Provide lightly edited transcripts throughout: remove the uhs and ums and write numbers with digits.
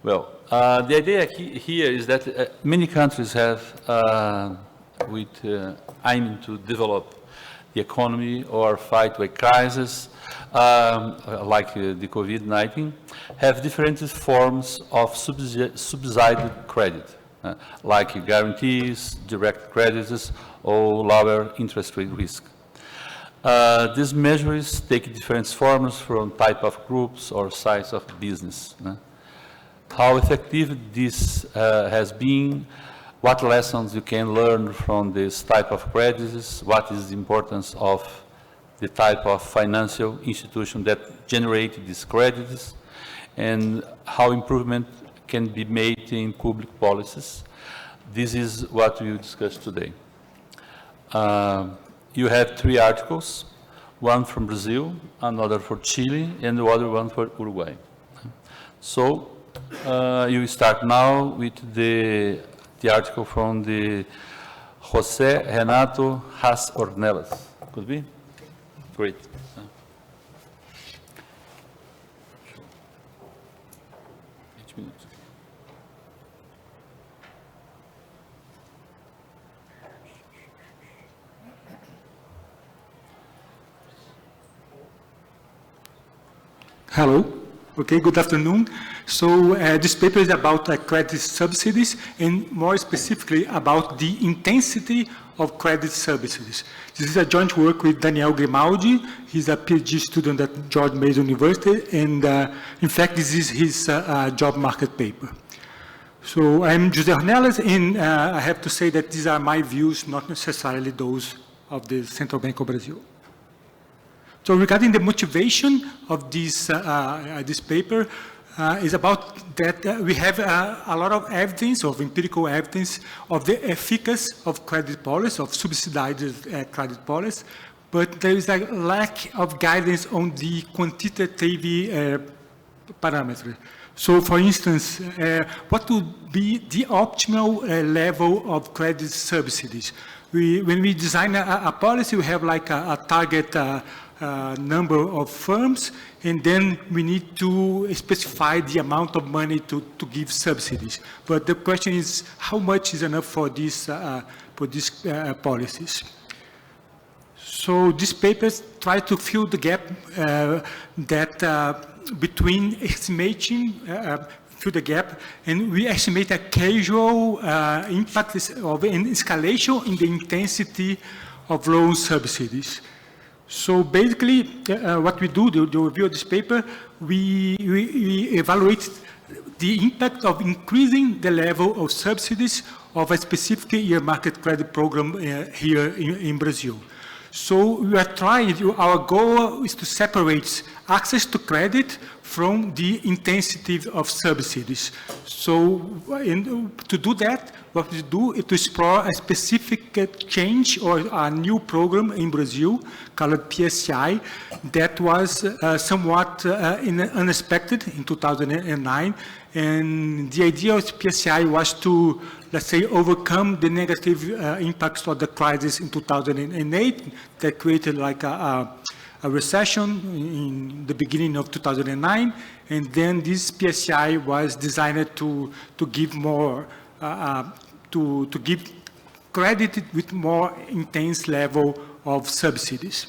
Well, the idea here is that many countries have, aiming to develop the economy or fight with crisis, like the COVID-19, have different forms of subsidized credit, like guarantees, direct credits, or lower interest rate risk. These measures take different forms from type of groups or size of business. How effective this has been, what lessons you can learn from this type of credits, what is the importance of the type of financial institution that generate these credits, and how improvement can be made in public policies. This is what we will discuss today. You have 3 articles, one from Brazil, another for Chile, and the other one for Uruguay. So you start now with the article from the José Renato Haas Ornelas. Could be? Great. Hello. Okay, good afternoon. So this paper is about credit subsidies and more specifically about the intensity of credit subsidies. This is a joint work with Daniel Grimaldi. He's a PhD student at George Mason University, and in fact, this is his job market paper. So I'm José Ornelas, and I have to say that these are my views, not necessarily those of the Central Bank of Brazil. So regarding the motivation of this paper, is about that we have a lot of evidence, of empirical evidence, of the efficacy of credit policy, of subsidized credit policy, but there is a lack of guidance on the quantitative parameter. So, for instance, what would be the optimal level of credit subsidies? When we design a policy, we have like a target number of firms, and then we need to specify the amount of money to give subsidies. But the question is, how much is enough for these policies? So these papers try to fill the gap between estimating, fill the gap, and we estimate a casual impact of an escalation in the intensity of loan subsidies. So basically, what we do, the review of this paper, we evaluate the impact of increasing the level of subsidies of a specific earmarked credit program here in Brazil. So we are trying, our goal is to separate access to credit from the intensity of subsidies. So to do that, what we do is to explore a specific change or a new program in Brazil called PSI that was somewhat unexpected in 2009. And the idea of PSI was to, let's say, overcome the negative impacts of the crisis in 2008 that created like a recession in the beginning of 2009. And then this PSI was designed to give more, to give credit with more intense level of subsidies.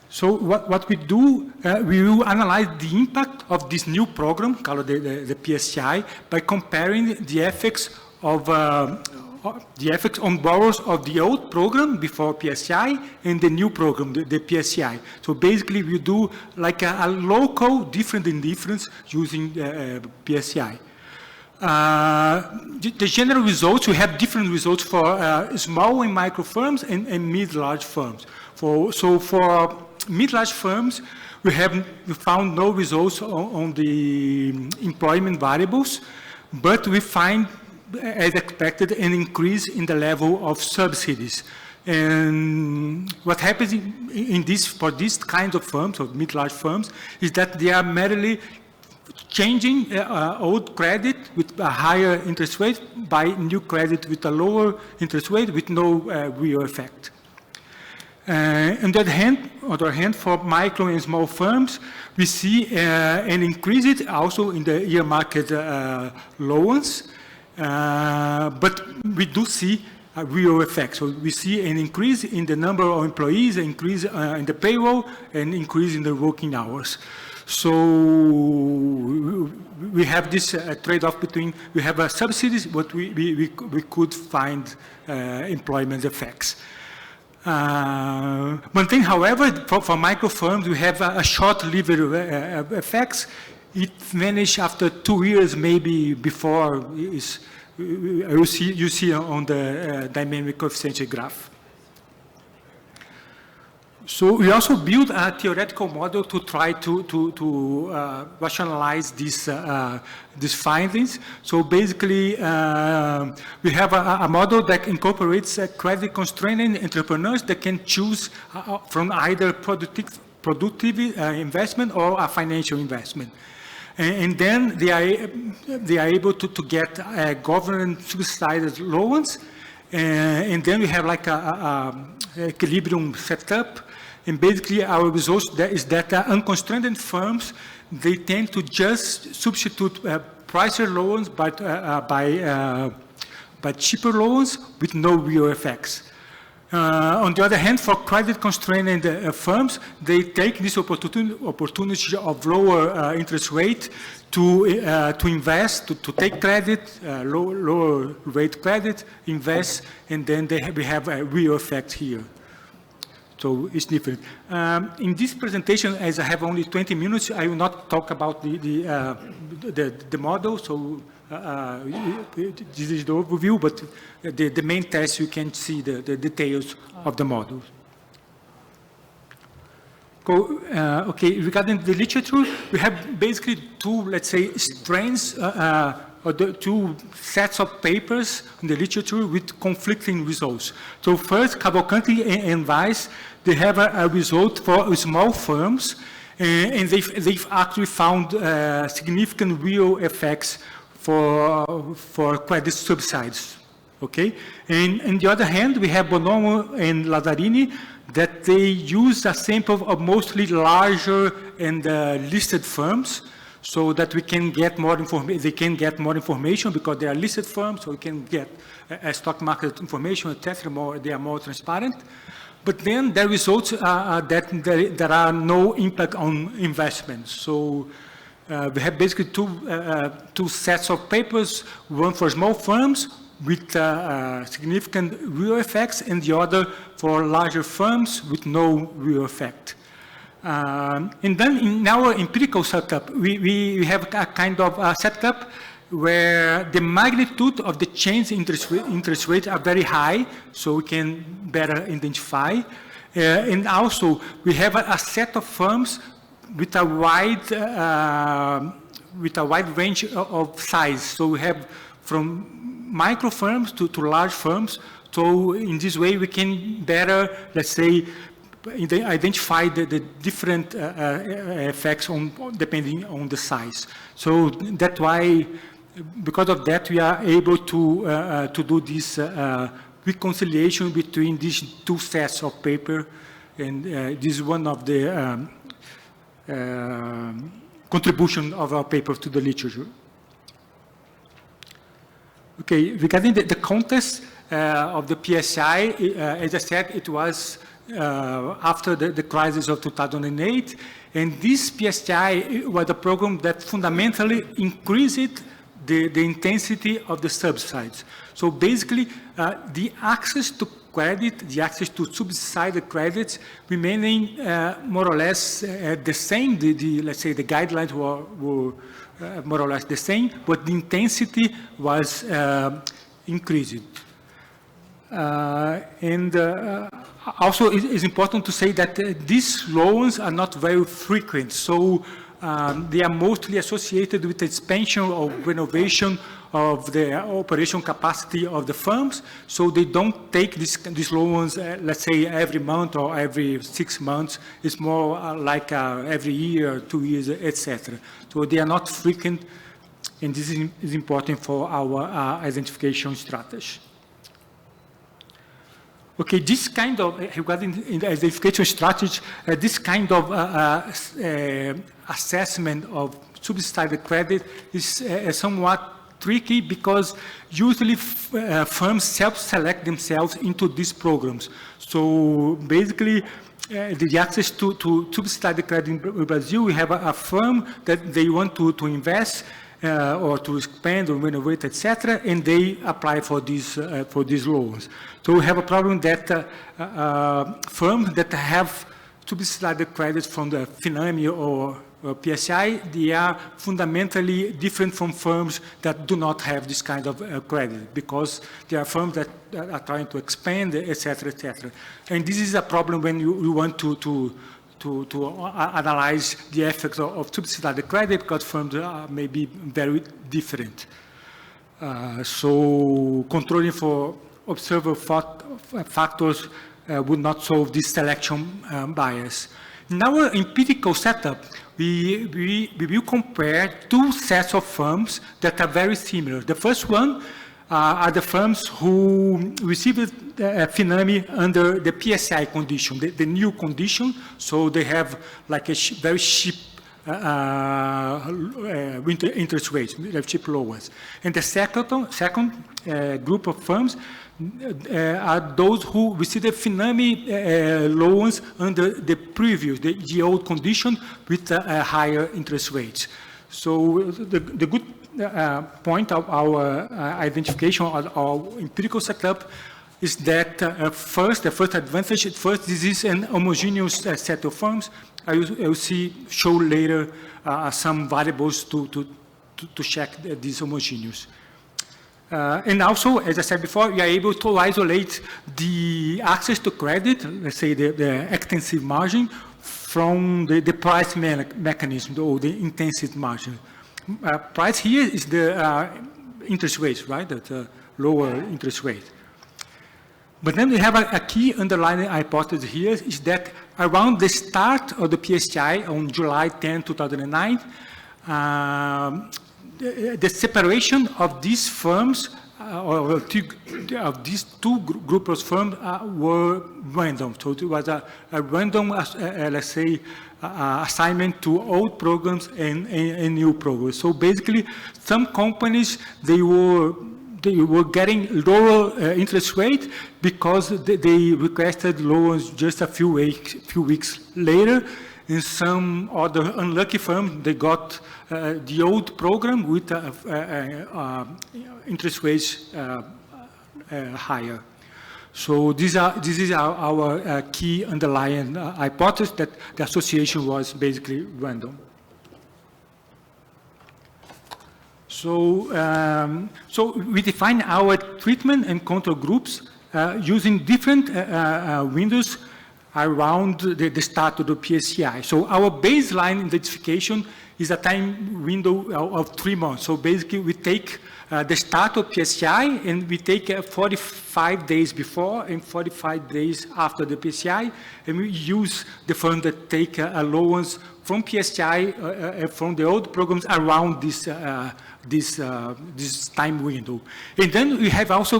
So what we do, we will analyze the impact of this new program called the PSI by comparing the effects of the effects on borrowers of the old program before PSI and the new program, the PSI. So basically, we do like a local difference in difference using PSI. The general results, we have different results for small and micro firms and mid-large firms. So for mid-large firms, we found no results on the employment variables, but we find, as expected, an increase in the level of subsidies. And what happens for these kinds of firms, or mid-large firms, is that they are merely changing old credit with a higher interest rate by new credit with a lower interest rate with no real effect. On the other hand, for micro and small firms, we see an increase also in the earmarked loans, but we do see a real effect. So we see an increase in the number of employees, an increase in the payroll, and increase in the working hours. So we have this trade-off between, we have subsidies, but we could find employment effects. One thing, however, for micro firms, we have a short-lived effects. It vanished after 2 years, maybe before. You see on the dynamic coefficient graph. So we also built a theoretical model to try to rationalize these findings. So basically, we have a model that incorporates credit-constrained entrepreneurs that can choose from either productive investment or a financial investment. And then they are able to get government subsidized loans. And then we have like a equilibrium setup. And basically, our results is that unconstrained firms, they tend to just substitute pricier loans by cheaper loans with no real effects. On the other hand, for credit-constrained firms, they take this opportunity of lower interest rate to invest, to take credit, lower rate credit, invest, and then we have a real effect here. So it's different. In this presentation, as I have only 20 minutes, I will not talk about the model. So this is the overview, but the main test, you can see the details of the model. Okay, regarding the literature, we have basically two, let's say, strands, or the two sets of papers in the literature with conflicting results. So first, Cavalcanti and Weiss, they have a result for small firms, and they've actually found significant real effects for credit subsidies. Okay, and on the other hand, we have Bonomo and Lazzarini that they use a sample of mostly larger and listed firms, so that we can get more information. They can get more information because they are listed firms, so we can get stock market information, etc. They are more transparent. But then the results are that there are no impact on investments. So we have basically two sets of papers, one for small firms with significant real effects, and the other for larger firms with no real effect. And then in our empirical setup, we have a kind of setup where the magnitude of the change in interest rates are very high, so we can better identify. And also, we have a set of firms with a wide range of size. So we have from micro firms to large firms. So in this way, we can better, let's say, identify the different effects depending on the size. So that's why, because of that, we are able to do this reconciliation between these two sets of paper, and this is one of the contribution of our paper to the literature. Okay, regarding the context of the PSI, as I said, it was after the crisis of 2008, and this PSI was a program that fundamentally increased the intensity of the subsides. So basically, the access to credit, the access to subsidized credits remaining more or less the same. Let's say the guidelines were more or less the same, but the intensity was increased. Also, it's important to say that these loans are not very frequent. So they are mostly associated with the expansion or renovation of the operation capacity of the firms. So they don't take these loans, let's say, every month or every 6 months. It's more like every year, 2 years, etc. So they are not frequent, and this is important for our identification strategy. Okay, this kind of, regarding the identification strategy, this kind of assessment of subsidized credit is somewhat tricky because usually firms self-select themselves into these programs. So basically, the access to subsidized credit in Brazil, we have a firm that they want to invest or to expand or renovate, etc., and they apply for these loans. So we have a problem that firms that have subsidized credits from the FINAME or PSI, they are fundamentally different from firms that do not have this kind of credit, because they are firms that are trying to expand, etc., etc. And this is a problem when you want to analyze the effects of subsidized credit, because firms may be very different. So controlling for observer factors would not solve this selection bias. In our empirical setup, we will compare two sets of firms that are very similar. The first one are the firms who received FINAME under the PSI condition, the new condition, so they have like a very cheap interest rates, very cheap loans. And the second group of firms are those who received FINAME loans under the old condition with higher interest rates. So the good point of our identification of our empirical setup is that the first advantage, this is an homogeneous set of firms. I will show later some variables to check these homogeneous. And also, as I said before, we are able to isolate the access to credit, let's say the extensive margin, from the price mechanism or the intensive margin. Price here is the interest rate, right? That lower interest rate. But then we have a key underlying hypothesis here is that around the start of the PSI on July 10, 2009, the separation of these firms, of these two groups of firms were random. So it was a random, let's say, assignment to old programs and new programs. So basically, some companies, they were getting lower interest rate because they requested loans just a few weeks later. In some other unlucky firms, they got the old program with interest rates higher. So this is our key underlying hypothesis, that the association was basically random. So we define our treatment and control groups using different windows around the start of the PSI. So our baseline identification is a time window of 3 months. So basically, we take the start of PSI, and we take 45 days before and 45 days after the PSI, and we use the firms that take loans from PSI from the old programs around this time window. And then we have also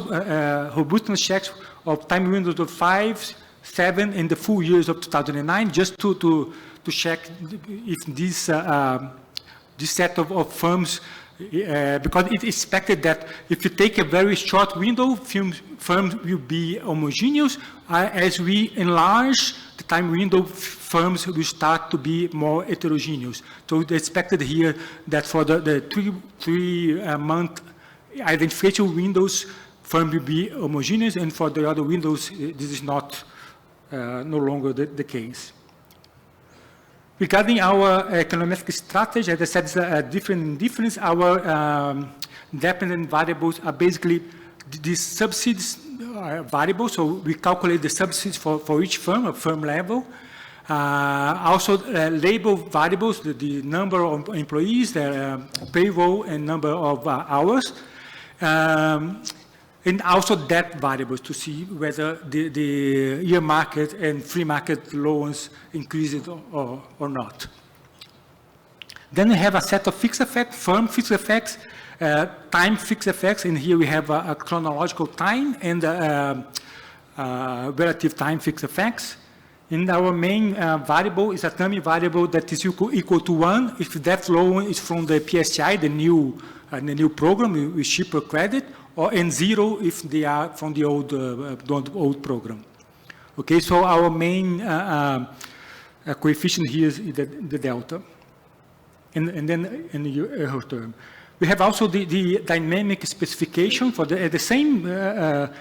robustness checks of time windows of 5, 7, and the full years of 2009, just to check if this set of firms, because it's expected that if you take a very short window, firms will be homogeneous. As we enlarge the time window, firms will start to be more heterogeneous. So it's expected here that for the three-month identification windows, firms will be homogeneous, and for the other windows, this is not no longer the case. Regarding our econometric strategy, as I said, it's difference. Our dependent variables are basically these subsidies variables. So we calculate the subsidies for each firm, at firm level. Also label variables, the number of employees, the payroll, and number of hours. And also debt variables to see whether the year market and free market loans increased or not. Then we have a set of fixed effects, firm fixed effects, time fixed effects, and here we have a chronological time and relative time fixed effects. And our main variable is a dummy variable that is equal to 1 if that loan is from the PSI, the new program with cheaper credit, and 0 if they are from the old program. Okay, so our main coefficient here is the delta. And then in the error term. We have also the dynamic specification for the same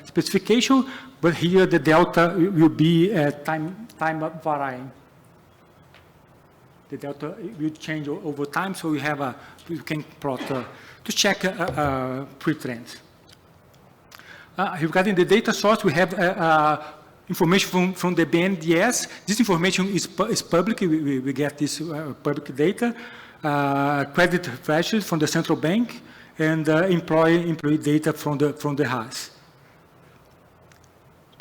specification, but here the delta will be time varying. The delta will change over time, so we can plot to check pre-trends. Regarding the data source, we have information from the BNDES. This information is public. We get this public data. Credit thresholds from the central bank, and employee data from the HAS.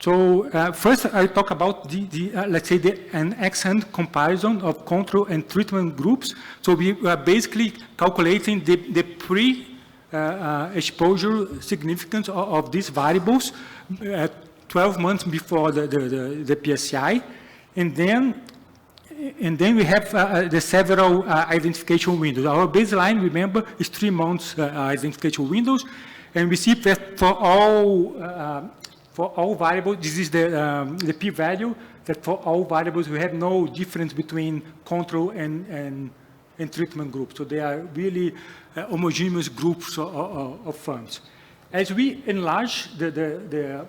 So first, I talk about let's say an ex-ante comparison of control and treatment groups. So we are basically calculating the pre-exposure significance of these variables 12 months before the PSI, and then we have the several identification windows. Our baseline, remember, is 3 months identification windows, and we see that for all variables, this is the p-value, that for all variables we have no difference between control and treatment groups. So they are really homogeneous groups of firms. As we enlarge the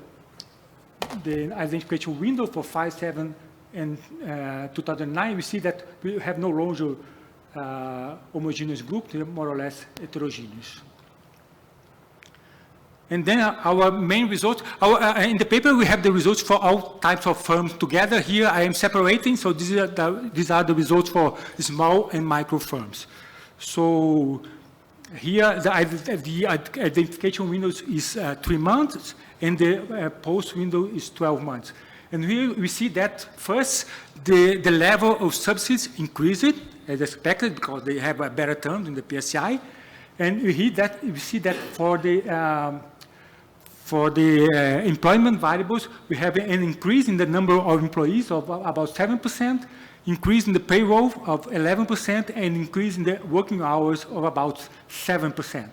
identification window for 5, 7, and 2009, we see that we have no longer homogeneous group, they're more or less heterogeneous. And then our main results, in the paper we have the results for all types of firms together. Here I am separating, so these are the results for small and micro firms. So here the identification window is 3 months, and the post window is 12 months. And here we see that first, the level of subsidies increased as expected because they have a better term in the PSI. And we see that for the employment variables, we have an increase in the number of employees of about 7%, increase in the payroll of 11%, and increase in the working hours of about 7%.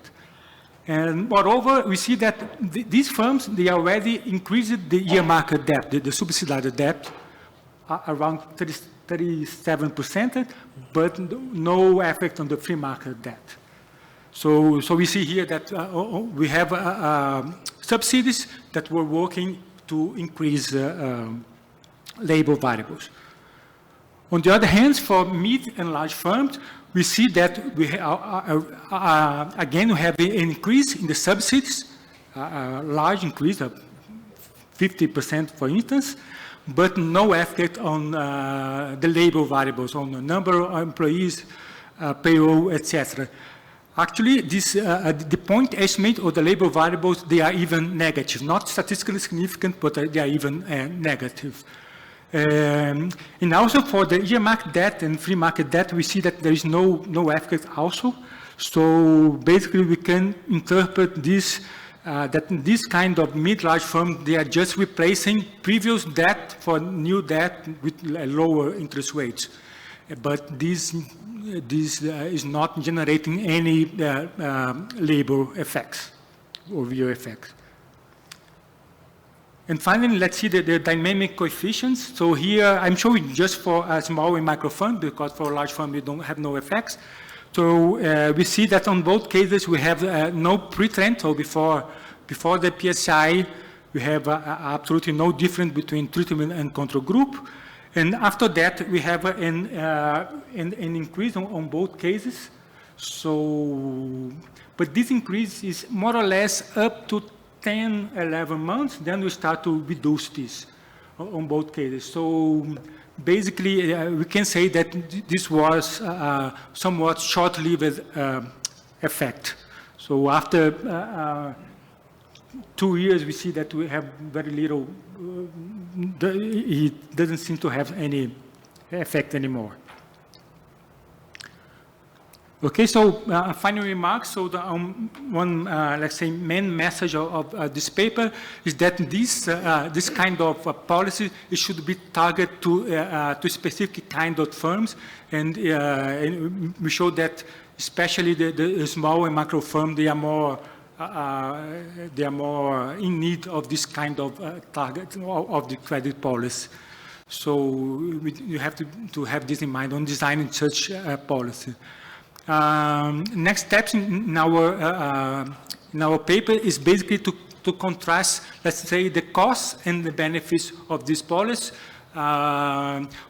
And moreover, we see that these firms, they already increased the earmarked debt, the subsidized debt, around 37%, but no effect on the free market debt. So we see here that we have subsidies that were working to increase labor variables. On the other hand, for mid and large firms, we see that again we have an increase in the subsidies, a large increase of 50%, for instance, but no effect on the labor variables, on the number of employees, payroll, etc. Actually, the point estimate of the labor variables, they are even negative, not statistically significant, but they are even negative. And also for the earmarked debt and free market debt, we see that there is no effect also. So basically we can interpret this, that this kind of mid-large firm, they are just replacing previous debt for new debt with lower interest rates. But this is not generating any labor effects or real effects. And finally, let's see the dynamic coefficients. So here I'm showing just for a small and micro fund, because for a large fund we don't have no effects. So we see that on both cases we have no pre-trend. So before the PSI, we have absolutely no difference between treatment and control group. And after that, we have an increase on both cases. So, but this increase is more or less up to 10, 11 months, then we start to reduce this on both cases. So basically, we can say that this was somewhat short-lived effect. So after 2 years, we see that we have very little, it doesn't seem to have any effect anymore. Okay, so final remarks. So the one, let's say, main message of this paper is that this kind of policy, it should be targeted to specific kind of firms, and we show that especially the small and micro firms, they are more in need of this kind of target of the credit policy. So you have to have this in mind when designing such policy. Next steps in our paper is basically to contrast, let's say, the costs and the benefits of this policy.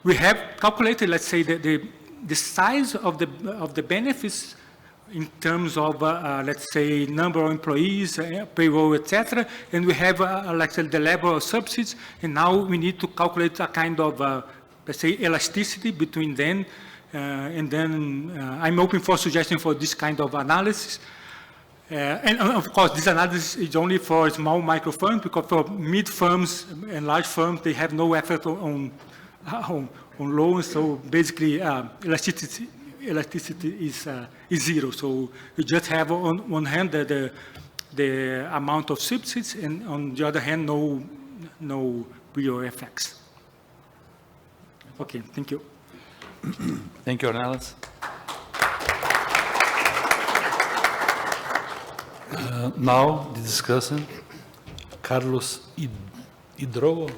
We have calculated, let's say, the size of the benefits in terms of, let's say, number of employees, payroll, etc. And we have, let's say, the level of subsidies. And now we need to calculate a kind of, let's say, elasticity between them. And then I'm open for suggestions for this kind of analysis. And of course, this analysis is only for small micro firms, because for mid firms and large firms, they have no effect on loans. So basically, elasticity is zero. So you just have on one hand the amount of subsidies, and on the other hand, no real effects. Okay, thank you. Thank you, Ornelas. Now, the discussion, Carlos Hidrogo.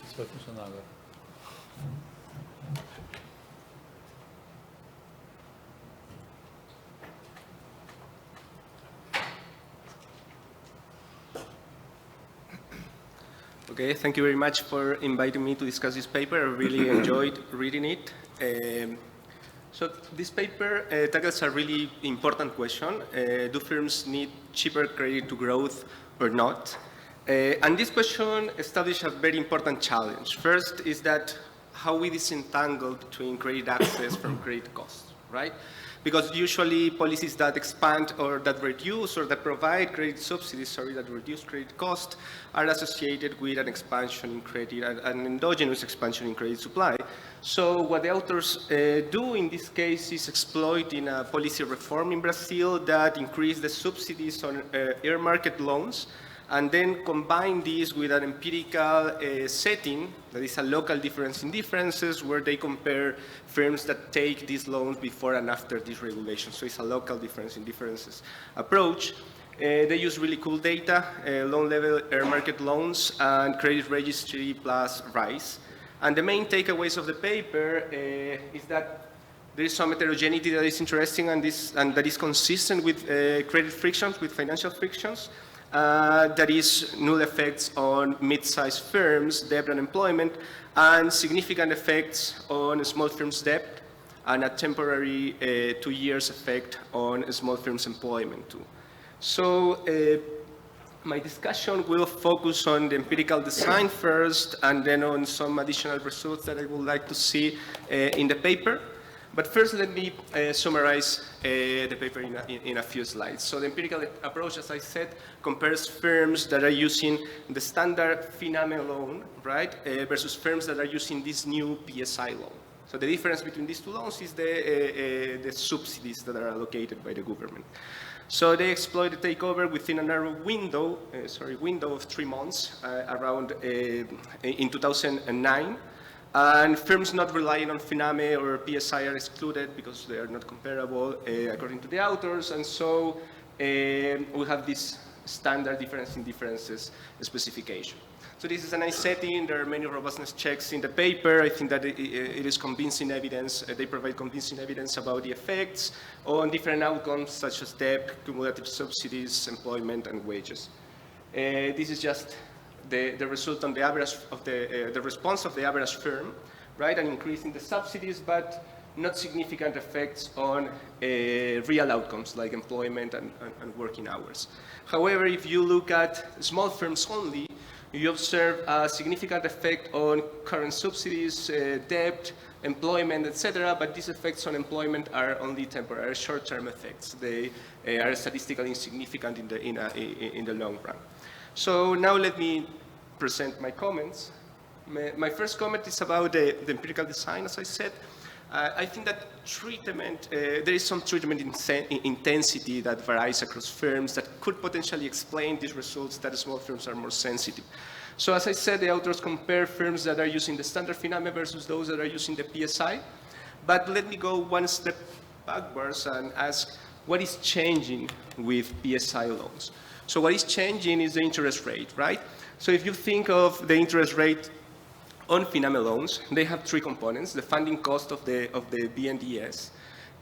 Isso vai funcionar agora. Okay, thank you very much for inviting me to discuss this paper. I really enjoyed reading it. So this paper tackles a really important question. Do firms need cheaper credit to growth or not? And this question established a very important challenge. First is that how we disentangle between credit access from credit costs, right? Because usually policies that expand or that reduce or that provide credit subsidies, that reduce credit cost, are associated with an expansion in credit, an endogenous expansion in credit supply. So what the authors do in this case is exploit in a policy reform in Brazil that increased the subsidies on air market loans, and then combine this with an empirical setting that is a local difference in differences, where they compare firms that take these loans before and after this regulation. So it's a local difference in differences approach. They use really cool data, loan level air market loans, and credit registry plus RISE. And the main takeaways of the paper is that there is some heterogeneity that is interesting and that is consistent with credit frictions, with financial frictions. That is null effects on mid-sized firms, debt and employment, and significant effects on small firms' debt, and a temporary 2 years effect on small firms' employment too. So my discussion will focus on the empirical design first, and then on some additional results that I would like to see in the paper. But first, let me summarize the paper in a few slides. So the empirical approach, as I said, compares firms that are using the standard FINAME loan, right, versus firms that are using this new PSI loan. So the difference between these two loans is the subsidies that are allocated by the government. So they exploit the takeover within a narrow window, window of 3 months, around in 2009. And firms not relying on FINAME or PSI are excluded because they are not comparable according to the authors. And so we have this standard difference in differences specification. So this is a nice setting. There are many robustness checks in the paper. I think that it is convincing evidence. They provide convincing evidence about the effects on different outcomes such as debt, cumulative subsidies, employment, and wages. This is just the result on the average of the response of the average firm, right? An increase in the subsidies, but not significant effects on real outcomes like employment and working hours. However, if you look at small firms only, you observe a significant effect on current subsidies, debt, employment, etc. But these effects on employment are only temporary, short-term effects. They are statistically insignificant in the long run. So now let me present my comments. My first comment is about the empirical design, as I said. I think that treatment, there is some treatment intensity that varies across firms that could potentially explain these results that small firms are more sensitive. So as I said, the authors compare firms that are using the standard FINAME versus those that are using the PSI. But let me go one step backwards and ask, what is changing with PSI loans? So what is changing is the interest rate, right? So if you think of the interest rate on FINAME loans, they have three components: the funding cost of the BNDES,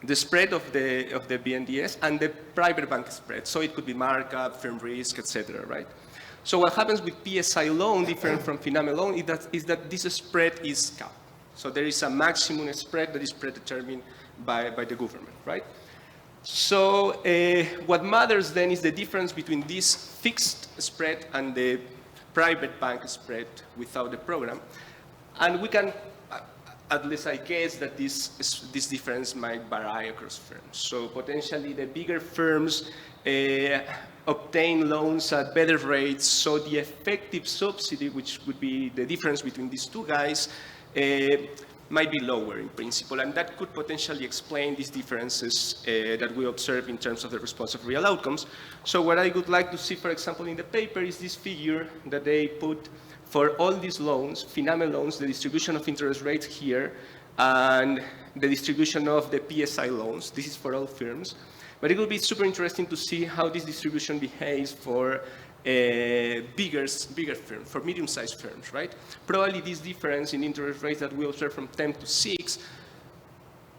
the spread of the BNDES, and the private bank spread. So it could be markup, firm risk, etc., right? So what happens with PSI loan, different from FINAME loan, is that this spread is capped. So there is a maximum spread that is predetermined by the government, right? So what matters then is the difference between this fixed spread and the private bank spread without the program. And we can, at least I guess, that this difference might vary across firms. So potentially the bigger firms obtain loans at better rates, so the effective subsidy, which would be the difference between these two guys, might be lower in principle, and that could potentially explain these differences that we observe in terms of the response of real outcomes. So what I would like to see, for example, in the paper is this figure that they put for all these loans, FINAME loans, the distribution of interest rates here, and the distribution of the PSI loans. This is for all firms. But it will be super interesting to see how this distribution behaves for bigger firms, for medium-sized firms, right? Probably this difference in interest rates that we observe from 10 to 6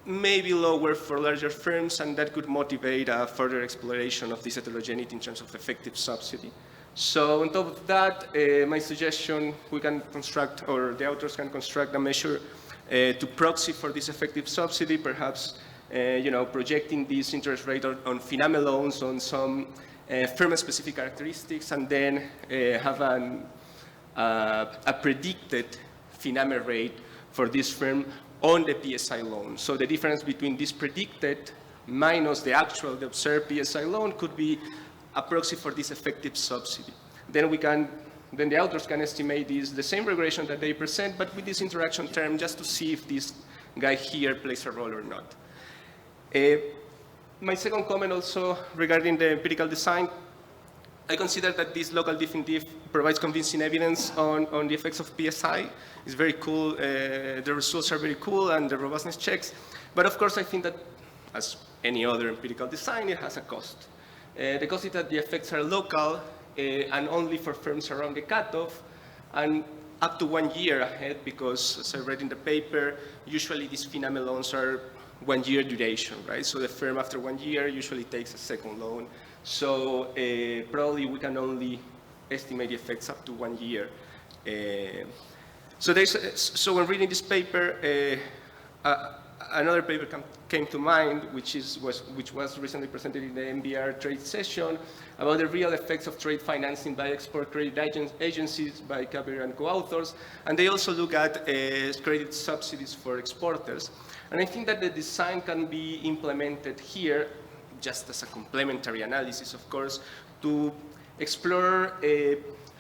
may be lower for larger firms, and that could motivate a further exploration of this heterogeneity in terms of effective subsidy. So on top of that, my suggestion, we can construct, or the authors can construct a measure to proxy for this effective subsidy, perhaps projecting this interest rate on FINAME loans on some firm-specific characteristics, and then have a predicted FINAME rate for this firm on the PSI loan. So the difference between this predicted minus the actual, the observed PSI loan could be a proxy for this effective subsidy. Then the authors can estimate the same regression that they present, but with this interaction term, just to see if this guy here plays a role or not. My second comment also regarding the empirical design, I consider that this local definitive provides convincing evidence on the effects of PSI. It's very cool, the results are very cool, and the robustness checks. But of course, I think that, as any other empirical design, it has a cost. The cost is that the effects are local and only for firms around the cutoff, and up to 1 year ahead, because as I read in the paper, usually these FINAME loans are 1 year duration, right? So the firm after 1 year usually takes a second loan. So probably we can only estimate the effects up to 1 year. So when reading this paper, another paper came to mind, which was recently presented in the MBR trade session, about the real effects of trade financing by export credit agencies by Kabir and co-authors. And they also look at credit subsidies for exporters. And I think that the design can be implemented here, just as a complementary analysis, of course, to explore,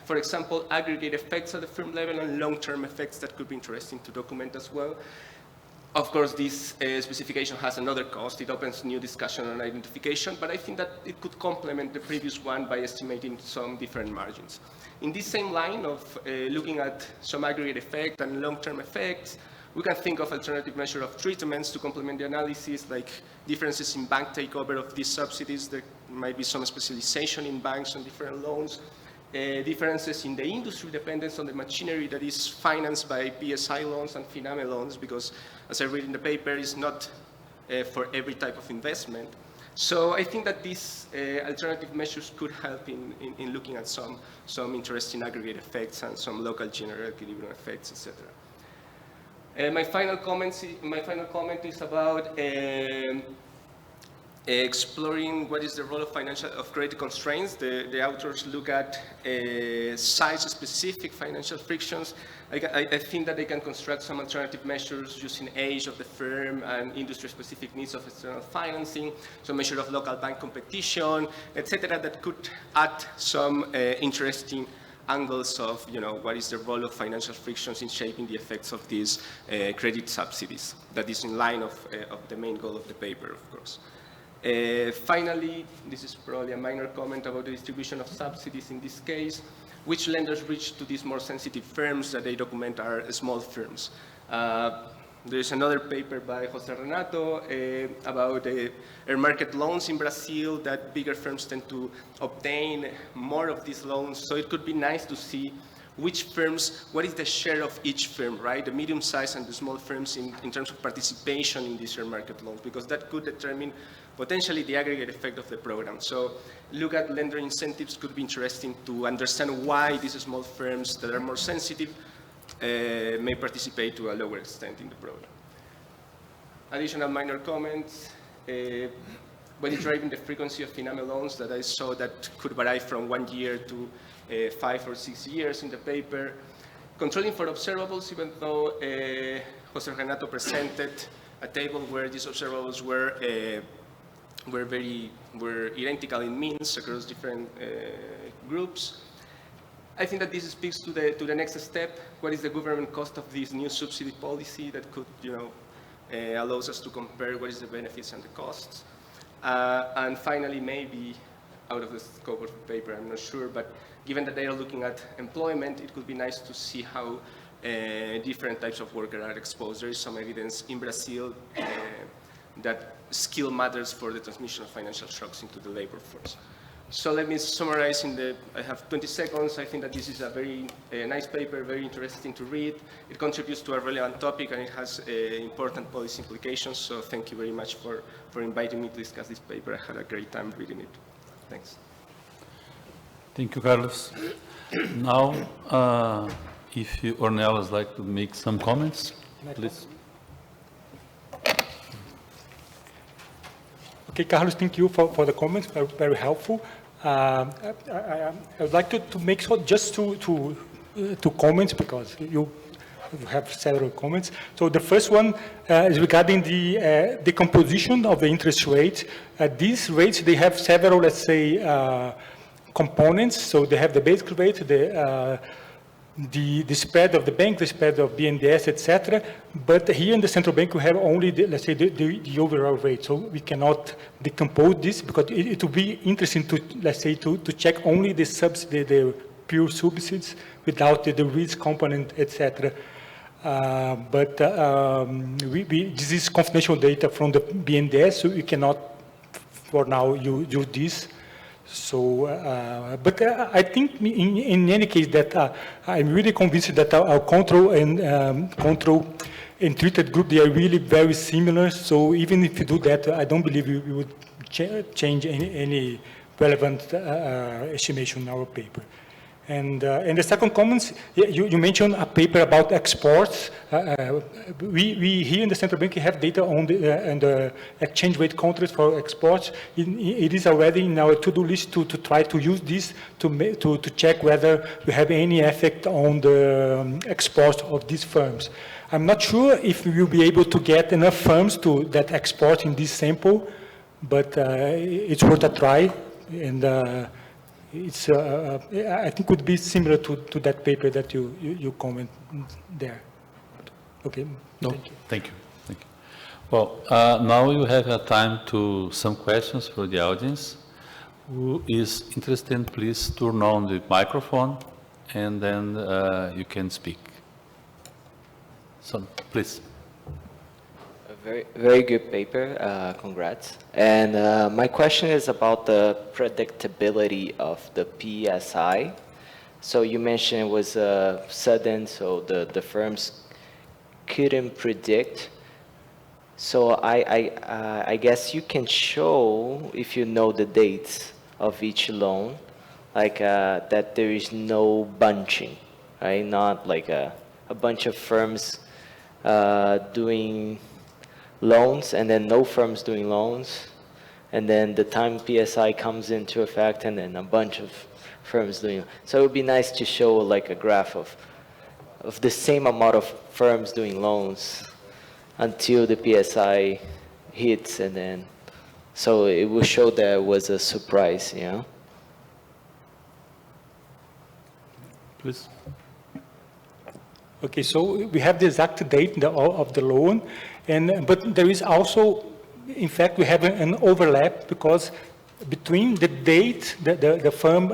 for example, aggregate effects at the firm level and long-term effects that could be interesting to document as well. Of course, this specification has another cost. It opens new discussion on identification, but I think that it could complement the previous one by estimating some different margins. In this same line of looking at some aggregate effect and long-term effects, we can think of alternative measure of treatments to complement the analysis, like differences in bank takeover of these subsidies. There might be some specialization in banks on different loans. Differences in the industry dependence on the machinery that is financed by PSI loans and FINAME loans, because as I read in the paper, it's not for every type of investment. So I think that these alternative measures could help in looking at some interesting aggregate effects and some local general equilibrium effects, etc. My final comment is about exploring what is the role of credit constraints. The authors look at size-specific financial frictions. I think that they can construct some alternative measures using age of the firm and industry-specific needs of external financing, some measure of local bank competition, etc., that could add some interesting angles of, what is the role of financial frictions in shaping the effects of these credit subsidies. That is in line of the main goal of the paper, of course. Finally, this is probably a minor comment about the distribution of subsidies in this case. Which lenders reach to these more sensitive firms that they document are small firms? There's another paper by Jose Renato about air market loans in Brazil, that bigger firms tend to obtain more of these loans. So it could be nice to see which firms, what is the share of each firm, right? The medium size and the small firms in terms of participation in these air market loans, because that could determine potentially the aggregate effect of the program. So look at lender incentives could be interesting to understand why these small firms that are more sensitive may participate to a lower extent in the program. Additional minor comments. What is driving the frequency of FINAME loans that I saw that could vary from 1 year to 5 or 6 years in the paper. Controlling for observables, even though Jose Renato presented a table where these observables were identical in means across different groups. I think that this speaks to the next step. What is the government cost of this new subsidy policy that could, allows us to compare what is the benefits and the costs. And finally, maybe out of the scope of the paper, I'm not sure, but given that they are looking at employment, it could be nice to see how different types of workers are exposed. There is some evidence in Brazil that skill matters for the transmission of financial shocks into the labor force. So let me summarize I have 20 seconds. I think that this is a very nice paper, very interesting to read. It contributes to a relevant topic and it has important policy implications. So thank you very much for inviting me to discuss this paper. I had a great time reading it. Thanks. Thank you, Carlos. Now, if you, Ornelas, like to make some comments, please. Okay, Carlos, thank you for the comments, very helpful. I would like to make sure just two comments, because you have several comments. So the first one is regarding the decomposition of the interest rate. These rates, they have several, let's say, components. So they have the basic rate, the spread of the bank, the spread of BNDES, etc. But here in the central bank, we have only, let's say, the overall rate. So we cannot decompose this, because it would be interesting to, let's say, to check only the pure subsidies without the risk component, etc. But this is confidential data from the BNDES, so we cannot, for now, use this. So, but I think in any case that I'm really convinced that our control and treated group, they are really very similar. So even if you do that, I don't believe we would change any relevant estimation in our paper. And the second comment, you mentioned a paper about exports. We here in the central bank have data on the exchange rate contracts for exports. It is already in our to-do list to try to use this to check whether we have any effect on the exports of these firms. I'm not sure if we will be able to get enough firms that export in this sample, but it's worth a try. And it's, I think, would be similar to that paper that you comment there. Okay. No, thank you. Well, now you have a time to some questions for the audience. Who is interested, please turn on the microphone, and then you can speak. So, please. Very, very good paper, congrats. And my question is about the predictability of the PSI. So you mentioned it was sudden, so the firms couldn't predict. So I guess you can show, if you know the dates of each loan, like that there is no bunching, right? Not like a bunch of firms doing loans and then no firms doing loans, and then the time PSI comes into effect and then a bunch of firms doing. So it would be nice to show like a graph of the same amount of firms doing loans until the PSI hits, and then so it will show that it was a surprise, you know. please. Okay, so we have the exact date of the loan, but there is also, in fact, we have an overlap because between the date that the firm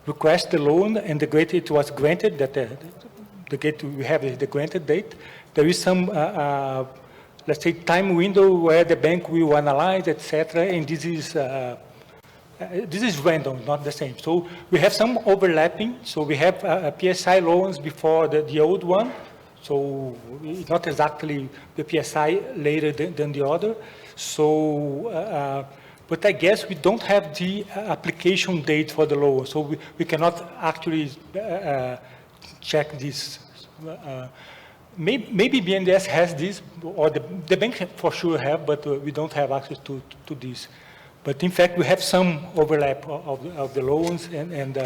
requests the loan and the date it was granted, that the date we have is the granted date, there is some, let's say, time window where the bank will analyze, etc., and this is random, not the same. So we have some overlapping. So we have PSI loans before the old one. So it's not exactly the PSI later than the other. So, but I guess we don't have the application date for the loan. So we cannot actually check this. Maybe BNDES has this, or the bank for sure have, but we don't have access to this. But in fact, we have some overlap of the loans, and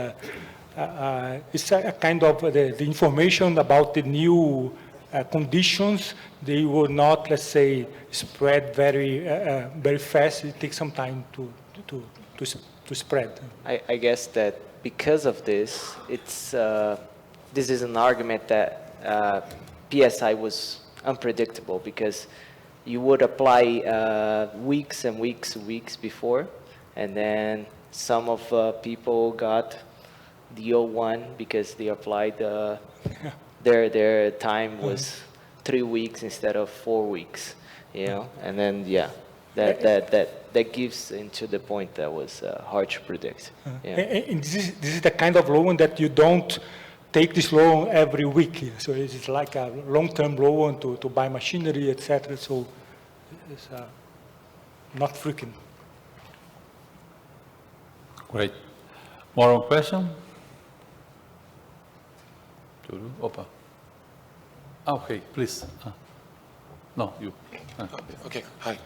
it's a kind of the information about the new conditions. They will not, let's say, spread very fast. It takes some time to spread. I guess that because of this, this is an argument that PSI was unpredictable because you would apply weeks and weeks before, and then some of people got the old one because they applied their time was 3 weeks instead of 4 weeks, you know, and then that gives into the point that was hard to predict. Yeah. And this is the kind of loan that you don't take this loan every week. So it's like a long-term loan to buy machinery, etc. So it's not frequent. Great. More question? Opa. Okay, please. No, you. Okay, hi.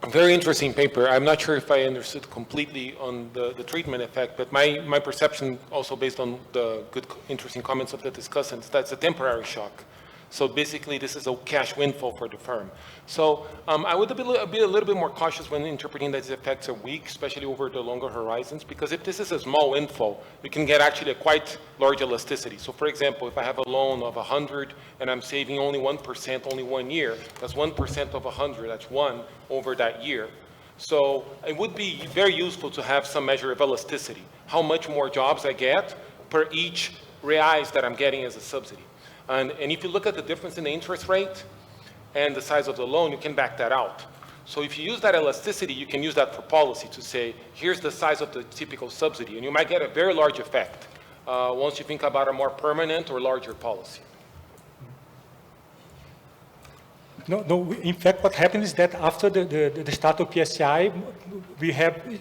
A very interesting paper. I'm not sure if I understood completely on the treatment effect, but my perception, also based on the good, interesting comments of the discussants, that's a temporary shock. So basically, this is a cash windfall for the firm. So I would be a little bit more cautious when interpreting that these effects are weak, especially over the longer horizons, because if this is a small windfall, we can get actually a quite large elasticity. So for example, if I have a loan of 100 and I'm saving only 1%, only 1 year, that's 1% of 100, that's 1 over that year. So it would be very useful to have some measure of elasticity, how much more jobs I get per each reais that I'm getting as a subsidy. And if you look at the difference in the interest rate and the size of the loan, you can back that out. So if you use that elasticity, you can use that for policy to say, here's the size of the typical subsidy. And you might get a very large effect once you think about a more permanent or larger policy. No. In fact, what happens is that after the start of PSI, we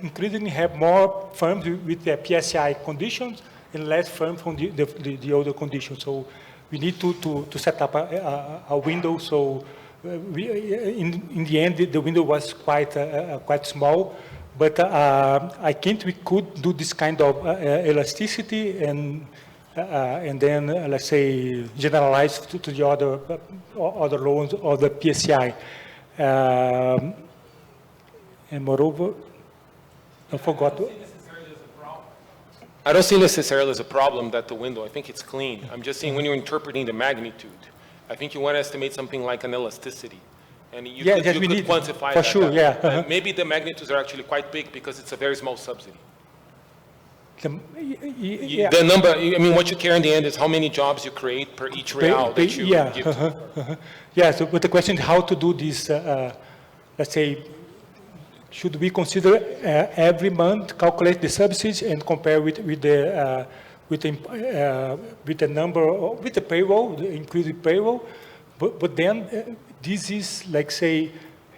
increasingly have more firms with the PSI conditions and less firms from the older conditions. So we need to set up a window. So in the end, the window was quite small. But I think we could do this kind of elasticity and then let's say generalize to the other loans or the PSI. And moreover, I forgot. I don't see necessarily as a problem that the window, I think it's clean. I'm just saying when you're interpreting the magnitude, I think you want to estimate something like an elasticity. And you could quantify for that. Sure, yeah. Maybe the magnitudes are actually quite big because it's a very small subsidy. The number, I mean, what you care in the end is how many jobs you create per each real that you give to. Yeah, so, but the question is how to do this, let's say, should we consider every month calculate the subsidies and compare with the number, with the payroll, the increased payroll, but then this is like say,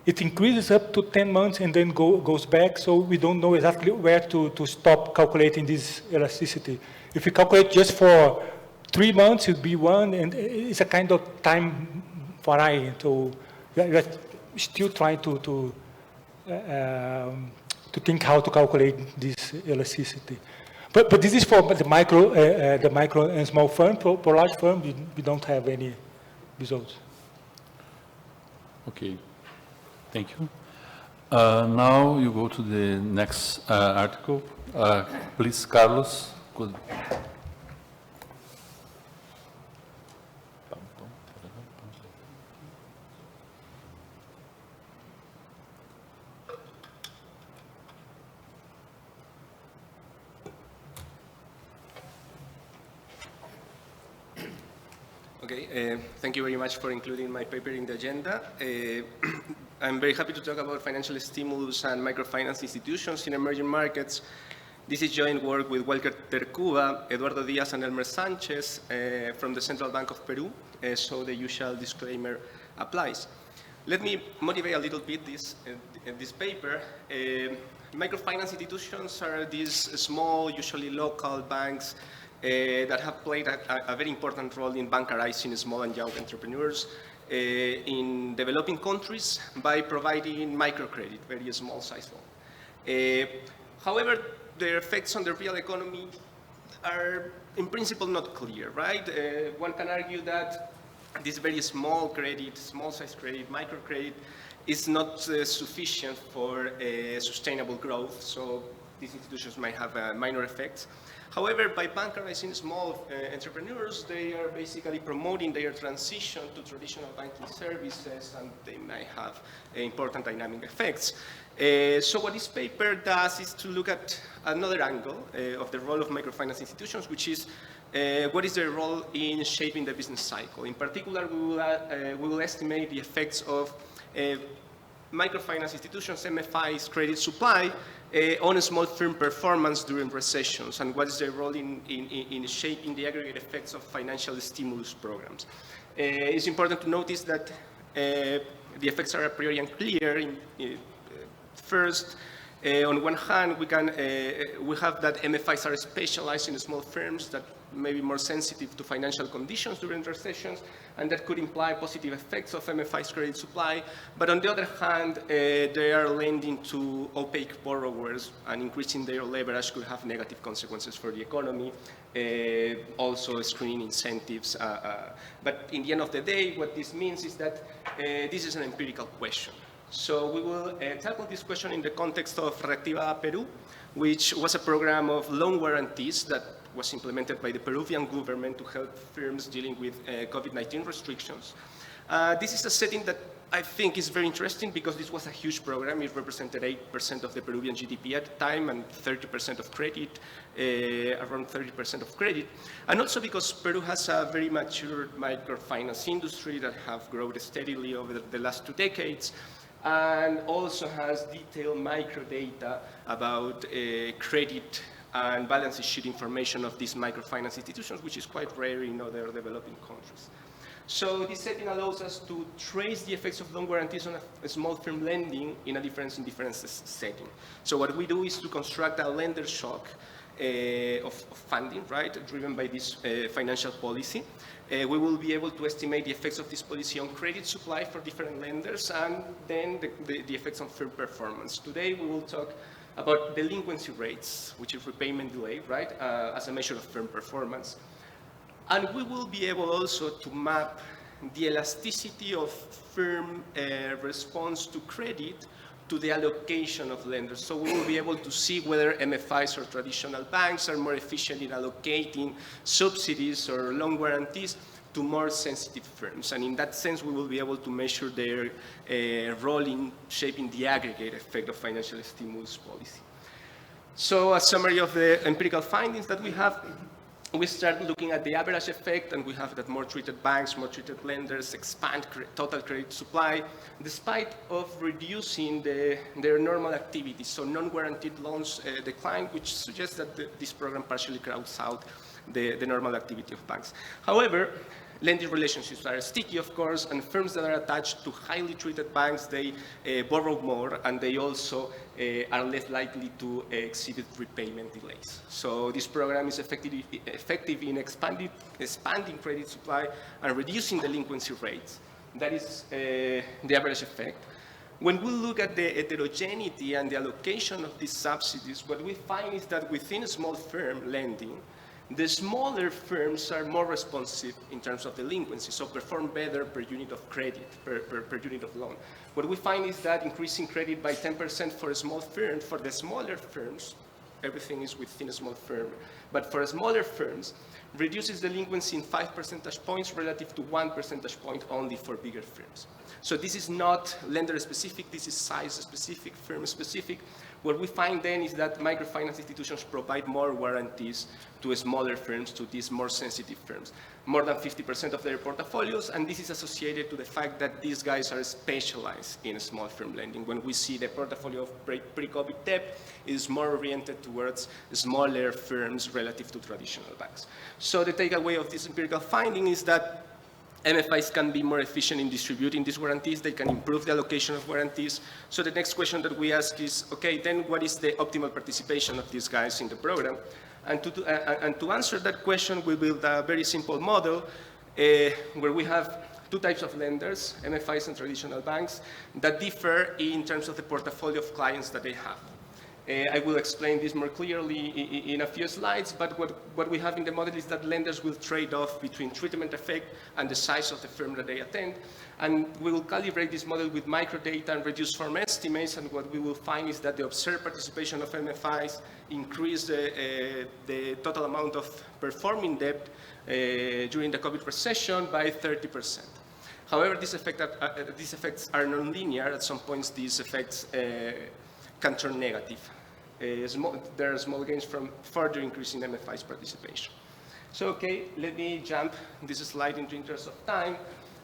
it increases up to 10 months and then goes back, so we don't know exactly where to stop calculating this elasticity. If we calculate just for 3 months, it would be 1, and it's a kind of time variety. So we're still trying to think how to calculate this elasticity. But this is for the micro and small firm. For large firm, we don't have any results. Okay, thank you. Now you go to the next article. Please, Carlos. could. Okay, thank you very much for including my paper in the agenda. I'm very happy to talk about financial stimulus and microfinance institutions in emerging markets. This is joint work with Walker Tercuba, Eduardo Diaz, and Elmer Sanchez from the Central Bank of Peru, so the usual disclaimer applies. Let me motivate a little bit this paper. Microfinance institutions are these small, usually local banks that have played a very important role in bancarizing small and young entrepreneurs in developing countries by providing microcredit, very small size loan. However, their effects on the real economy are in principle not clear, right? One can argue that this very small credit, small size credit, microcredit is not sufficient for sustainable growth, so these institutions might have minor effects. However, by bancarizing small entrepreneurs, they are basically promoting their transition to traditional banking services, and they might have important dynamic effects. So what this paper does is to look at another angle of the role of microfinance institutions, which is what is their role in shaping the business cycle. In particular, we will estimate the effects of microfinance institutions, MFI's credit supply, on small firm performance during recessions, and what is their role in shaping the aggregate effects of financial stimulus programs. It's important to notice that the effects are a priori unclear. First, on one hand, we have that MFIs are specialized in small firms that may be more sensitive to financial conditions during recessions, and that could imply positive effects of MFI's credit supply. But on the other hand, they are lending to opaque borrowers, and increasing their leverage could have negative consequences for the economy, also screening incentives. But in the end of the day, what this means is that this is an empirical question. So we will tackle this question in the context of Reactiva Peru, which was a program of loan guarantees that was implemented by the Peruvian government to help firms dealing with COVID-19 restrictions. This is a setting that I think is very interesting because this was a huge program. It represented 8% of the Peruvian GDP at the time and 30% of credit, around 30% of credit. And also because Peru has a very mature microfinance industry that have grown steadily over the last 2 decades, and also has detailed microdata about credit and balance sheet information of these microfinance institutions, which is quite rare in other developing countries. So this setting allows us to trace the effects of loan guarantees on a small firm lending in a difference in differences setting. So what we do is to construct a lender shock of funding, right, driven by this financial policy. We will be able to estimate the effects of this policy on credit supply for different lenders, and then the effects on firm performance. Today we will talk about delinquency rates, which is repayment delay, right, as a measure of firm performance. And we will be able also to map the elasticity of firm response to credit to the allocation of lenders. So we will be able to see whether MFIs or traditional banks are more efficient in allocating subsidies or loan guarantees to more sensitive firms. And in that sense, we will be able to measure their role in shaping the aggregate effect of financial stimulus policy. So a summary of the empirical findings that we have. We start looking at the average effect, and we have that more treated banks, more treated lenders expand total credit supply, despite of reducing their normal activities. So non-guaranteed loans decline, which suggests that this program partially crowds out the normal activity of banks. However, lending relationships are sticky, of course, and firms that are attached to highly treated banks, they borrow more, and they also are less likely to exhibit repayment delays. So this program is effective in expanding credit supply and reducing delinquency rates. That is the average effect. When we look at the heterogeneity and the allocation of these subsidies, what we find is that within a small firm lending, the smaller firms are more responsive in terms of delinquency, so perform better per unit of credit, per unit of loan. What we find is that increasing credit by 10% for a small firm, for the smaller firms, everything is within a small firm. But for smaller firms, reduces delinquency in 5 percentage points relative to 1 percentage point only for bigger firms. So this is not lender-specific, this is size-specific, firm-specific. What we find then is that microfinance institutions provide more warranties to smaller firms, to these more sensitive firms, more than 50% of their portfolios, and this is associated to the fact that these guys are specialized in small firm lending. When we see the portfolio of pre-COVID debt is more oriented towards smaller firms relative to traditional banks. So the takeaway of this empirical finding is that MFIs can be more efficient in distributing these guarantees. They can improve the allocation of guarantees. So the next question that we ask is, okay, then what is the optimal participation of these guys in the program? And to answer that question, we build a very simple model where we have two types of lenders, MFIs and traditional banks, that differ in terms of the portfolio of clients that they have. I will explain this more clearly in a few slides, but what we have in the model is that lenders will trade off between treatment effect and the size of the firm that they attend. And we will calibrate this model with microdata and reduced form estimates, and what we will find is that the observed participation of MFIs increased the total amount of performing debt during the COVID recession by 30%. However, these effects are nonlinear. At some points, these effects can turn negative. There are small gains from further increasing MFI's participation. So, okay, let me jump this slide into interest of time,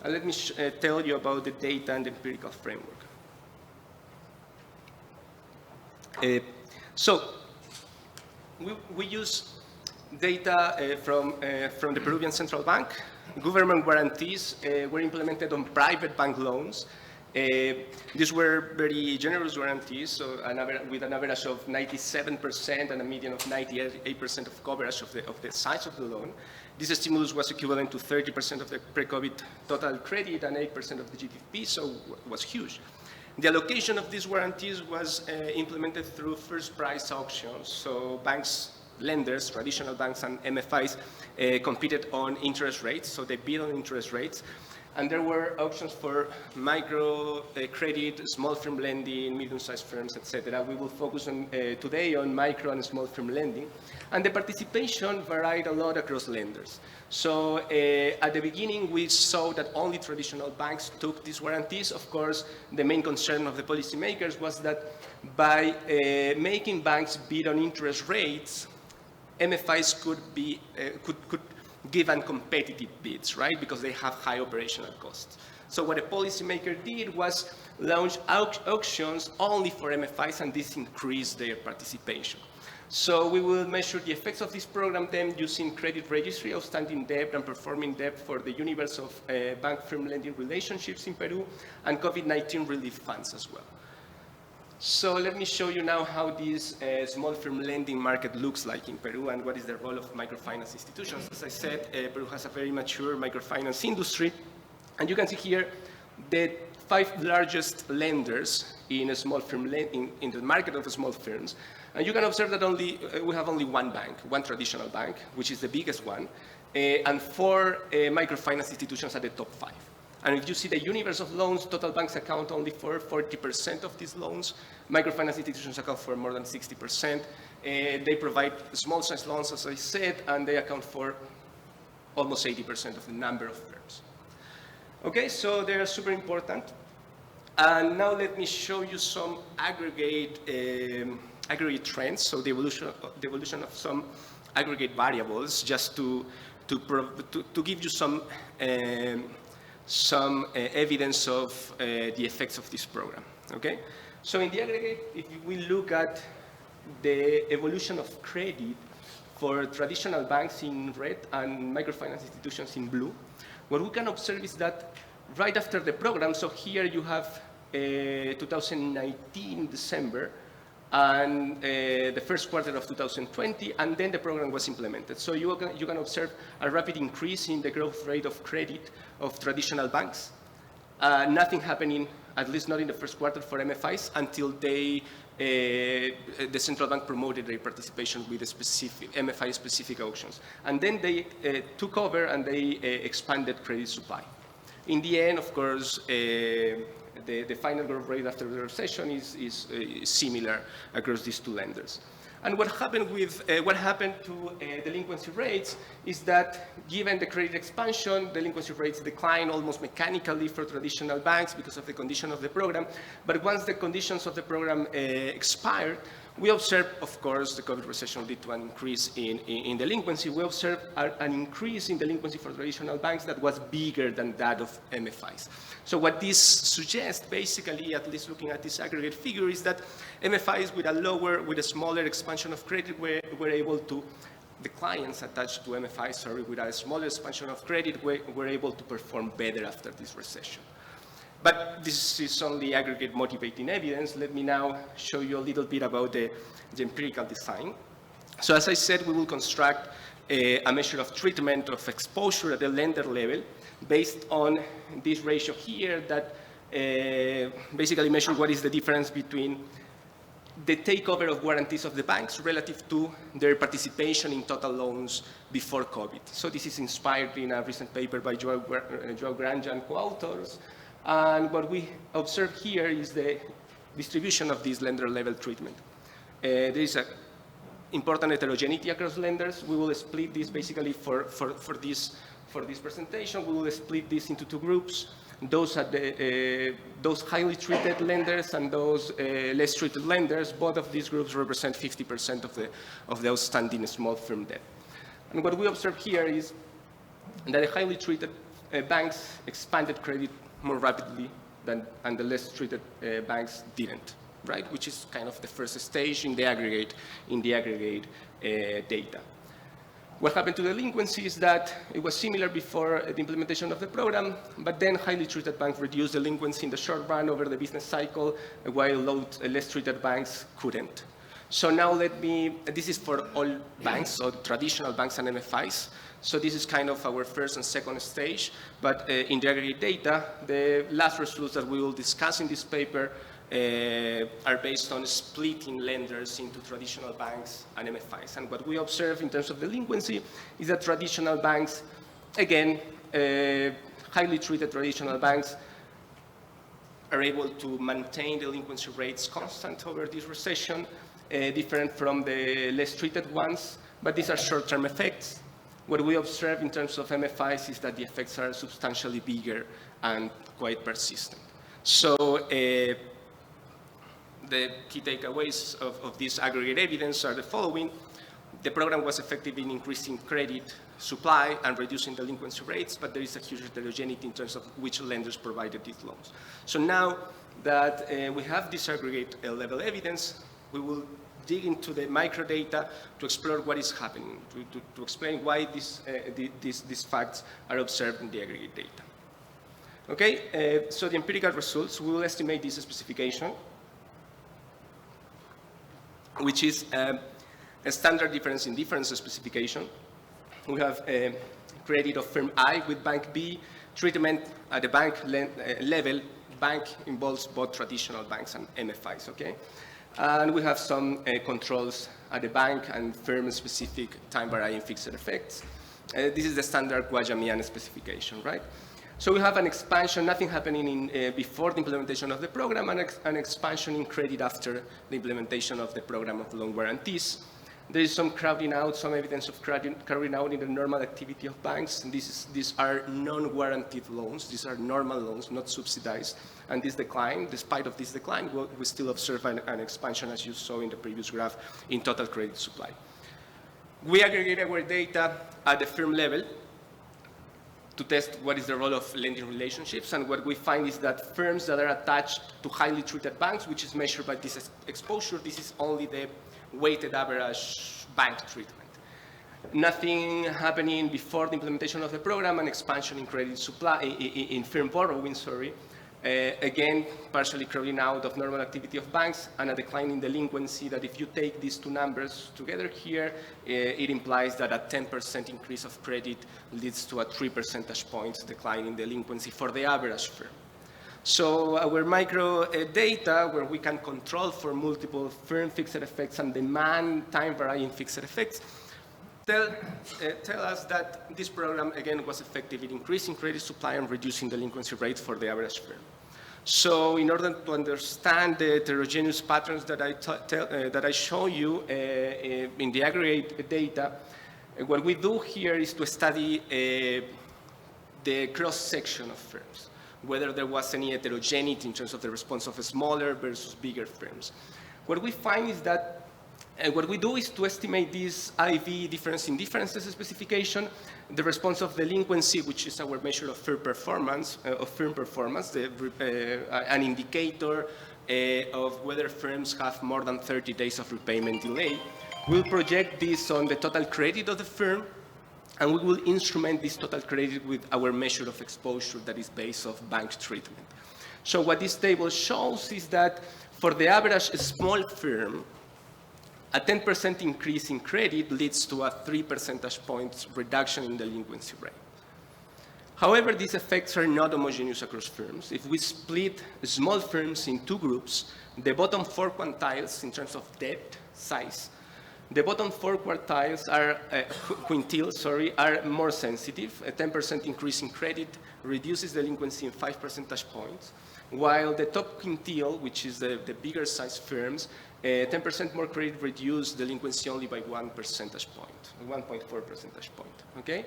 and let me tell you about the data and the empirical framework. So, we use data from the Peruvian Central Bank. Government guarantees were implemented on private bank loans. These were very generous guarantees, so with an average of 97% and a median of 98% of coverage of the size of the loan. This stimulus was equivalent to 30% of the pre-COVID total credit and 8% of the GDP, so it was huge. The allocation of these guarantees was implemented through first price auctions, so banks, lenders, traditional banks and MFIs competed on interest rates, so they bid on interest rates. And there were auctions for micro credit, small firm lending, medium-sized firms, etc. We will focus on, today on micro and small firm lending. And the participation varied a lot across lenders. So at the beginning, we saw that only traditional banks took these guarantees. Of course, the main concern of the policymakers was that by making banks bid on interest rates, MFIs could give uncompetitive bids, right? Because they have high operational costs. So what a policymaker did was launch auctions only for MFIs, and this increased their participation. So we will measure the effects of this program then using credit registry, outstanding debt and performing debt for the universe of bank firm lending relationships in Peru, and COVID-19 relief funds as well. So let me show you now how this small firm lending market looks like in Peru and what is the role of microfinance institutions. As I said, Peru has a very mature microfinance industry, and you can see here the 5 largest lenders in a small firm lending in the market of small firms. And you can observe that we have only one bank, one traditional bank, which is the biggest one, and 4 microfinance institutions at the top 5. And if you see the universe of loans, total banks account only for 40% of these loans. Microfinance institutions account for more than 60%. They provide small-sized loans, as I said, and they account for almost 80% of the number of firms. Okay, so they are super important. And now let me show you some aggregate trends, so the evolution of some aggregate variables, just to give you some evidence of the effects of this program, okay? So in the aggregate, if we look at the evolution of credit for traditional banks in red and microfinance institutions in blue, what we can observe is that right after the program, so here you have 2019 December, and the first quarter of 2020, and then the program was implemented. So you can observe a rapid increase in the growth rate of credit of traditional banks. Nothing happening, at least not in the first quarter, for MFIs until the central bank promoted their participation with a specific MFI-specific auctions. And then they took over and they expanded credit supply. In the end, of course, the final growth rate after the recession is similar across these two lenders. And what happened to delinquency rates is that given the credit expansion, delinquency rates decline almost mechanically for traditional banks because of the condition of the program. But once the conditions of the program expired, we observed, of course, the COVID recession led to an increase in delinquency. We observed an increase in delinquency for traditional banks that was bigger than that of MFIs. So what this suggests, basically, at least looking at this aggregate figure, is that MFIs with a smaller expansion of credit were able to, the clients attached to MFIs, with a smaller expansion of credit were able to perform better after this recession. But this is only aggregate motivating evidence. Let me now show you a little bit about the empirical design. So as I said, we will construct a measure of treatment of exposure at the lender level based on this ratio here that basically measures what is the difference between the takeover of guarantees of the banks relative to their participation in total loans before COVID. So this is inspired in a recent paper by Joao Granja and co-authors. And what we observe here is the distribution of this lender-level treatment. There is an important heterogeneity across lenders. We will split this basically for this presentation. We will split this into two groups. Those highly treated lenders and those less treated lenders. Both of these groups represent 50% of the outstanding small firm debt. And what we observe here is that the highly treated banks expanded credit more rapidly and the less treated banks didn't, right? Which is kind of the first stage in the aggregate data. What happened to delinquency is that it was similar before the implementation of the program, but then highly treated banks reduced delinquency in the short run over the business cycle, while less treated banks couldn't. So now this is for all banks, so traditional banks and MFIs. So this is kind of our first and second stage, but in the aggregate data, the last results that we will discuss in this paper are based on splitting lenders into traditional banks and MFIs. And what we observe in terms of delinquency is that traditional banks, again, highly treated traditional banks are able to maintain delinquency rates constant over this recession, different from the less treated ones, but these are short-term effects. What we observe in terms of MFIs is that the effects are substantially bigger and quite persistent. So the key takeaways of this aggregate evidence are the following. The program was effective in increasing credit supply and reducing delinquency rates, but there is a huge heterogeneity in terms of which lenders provided these loans. So now that we have this aggregate level evidence, we will dig into the microdata to explore what is happening, to explain why these facts are observed in the aggregate data. Okay, so the empirical results, we will estimate this specification, which is a standard difference in difference specification. We have a credit of firm I with bank B, treatment at the bank level. Bank involves both traditional banks and MFIs, okay? And we have some controls at the bank and firm-specific time-varying fixed effects. This is the standard Guajamian specification, right? So we have an expansion, nothing happening before the implementation of the program, and an expansion in credit after the implementation of the program of loan guarantees. There is some crowding out, some evidence of crowding out in the normal activity of banks. And these are non-guaranteed loans. These are normal loans, not subsidized. And this decline, despite of this decline, we still observe an expansion, as you saw in the previous graph, in total credit supply. We aggregate our data at the firm level to test what is the role of lending relationships. And what we find is that firms that are attached to highly treated banks, which is measured by this exposure, this is only the weighted average bank treatment. Nothing happening before the implementation of the program, an expansion in credit supply, in firm borrowing, again, partially crowding out of normal activity of banks, and a decline in delinquency that if you take these two numbers together here, it implies that a 10% increase of credit leads to a 3 percentage points decline in delinquency for the average firm. So our micro data, where we can control for multiple firm fixed effects and demand time-varying fixed effects, tell us that this program, again, was effective in increasing credit supply and reducing delinquency rates for the average firm. So in order to understand the heterogeneous patterns that I show you in the aggregate data, what we do here is to study the cross-section of firms, whether there was any heterogeneity in terms of the response of smaller versus bigger firms. What we find is that what we do is to estimate this IV difference in differences specification, the response of delinquency, which is our measure of firm performance, an indicator of whether firms have more than 30 days of repayment delay. We'll project this on the total credit of the firm, and we will instrument this total credit with our measure of exposure that is based on bank treatment. So what this table shows is that for the average small firm, a 10% increase in credit leads to a 3 percentage points reduction in delinquency rate. However, these effects are not homogeneous across firms. If we split small firms in two groups, the bottom 4 quintiles in terms of debt size, the bottom 4 quintiles are more sensitive. A 10% increase in credit reduces delinquency in 5 percentage points, while the top quintile, which is the bigger size firms, 10% more credit reduced delinquency only by 1 percentage point, 1.4 percentage point, okay?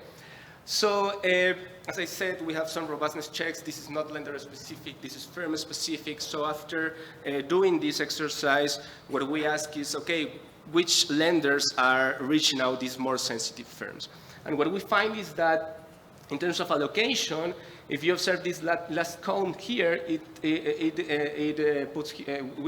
So, as I said, we have some robustness checks. This is not lender specific, this is firm specific. So after doing this exercise, what we ask is, okay, which lenders are reaching out these more sensitive firms? And what we find is that in terms of allocation, if you observe this last column here, we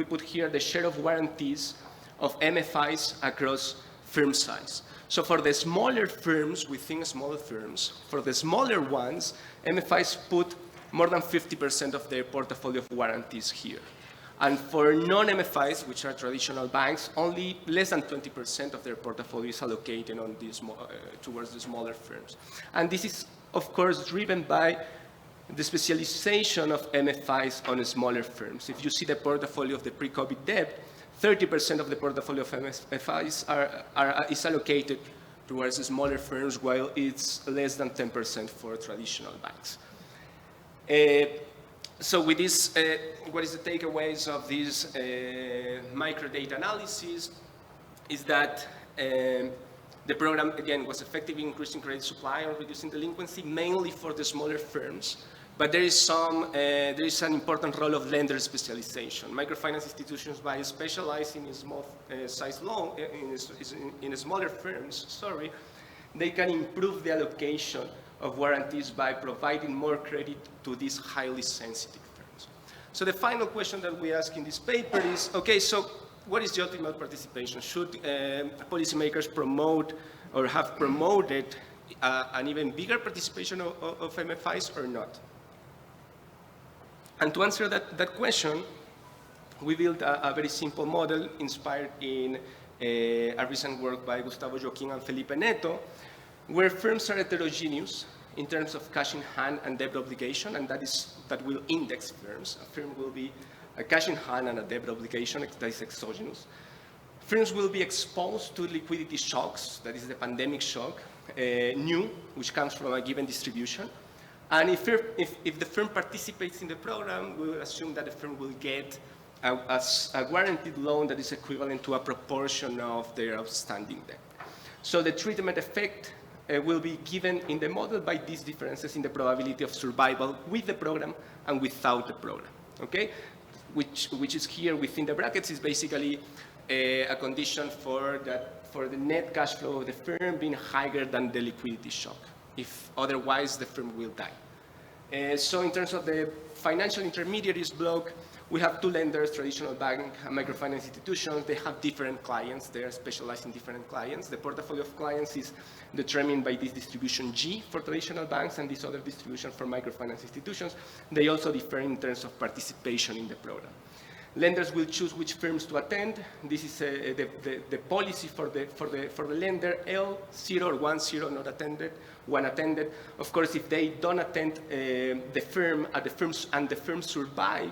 put here the share of warranties of MFIs across firm size. So for the smaller firms, within smaller firms, for the smaller ones, MFIs put more than 50% of their portfolio of warranties here. And for non-MFIs, which are traditional banks, only less than 20% of their portfolio is allocated on these, towards the smaller firms. And this is, of course, driven by the specialization of MFIs on smaller firms. If you see the portfolio of the pre-COVID debt, 30% of the portfolio of MFIs is allocated towards smaller firms, while it's less than 10% for traditional banks. So with this, what is the takeaways of this microdata analysis is that the program, again, was effective in increasing credit supply and reducing delinquency, mainly for the smaller firms. But there is an important role of lender specialization. Microfinance institutions, by specializing in small size loan, in smaller firms, they can improve the allocation of warranties by providing more credit to these highly sensitive firms. So the final question that we ask in this paper is, okay, so what is the ultimate participation? Should policymakers promote or have promoted an even bigger participation of MFIs or not? And to answer that question, we built a very simple model inspired in a recent work by Gustavo Joaquin and Felipe Neto, where firms are heterogeneous in terms of cash in hand and debt obligation, and that will index firms. A firm will be a cash in hand and a debt obligation that is exogenous. Firms will be exposed to liquidity shocks, that is the pandemic shock, which comes from a given distribution. And if the firm participates in the program, we will assume that the firm will get a guaranteed loan that is equivalent to a proportion of their outstanding debt. So the treatment effect will be given in the model by these differences in the probability of survival with the program and without the program, okay? Which is here within the brackets is basically a condition for the net cash flow of the firm being higher than the liquidity shock. If otherwise, the firm will die. So in terms of the financial intermediaries block, we have two lenders, traditional bank and microfinance institutions. They have different clients. They are specialized in different clients. The portfolio of clients is determined by this distribution G for traditional banks and this other distribution for microfinance institutions. They also differ in terms of participation in the program. Lenders will choose which firms to attend. This is the policy for the lender, L, 0 or 1, 0 not attended, 1 attended. Of course, if they don't attend the firm and the firm survive,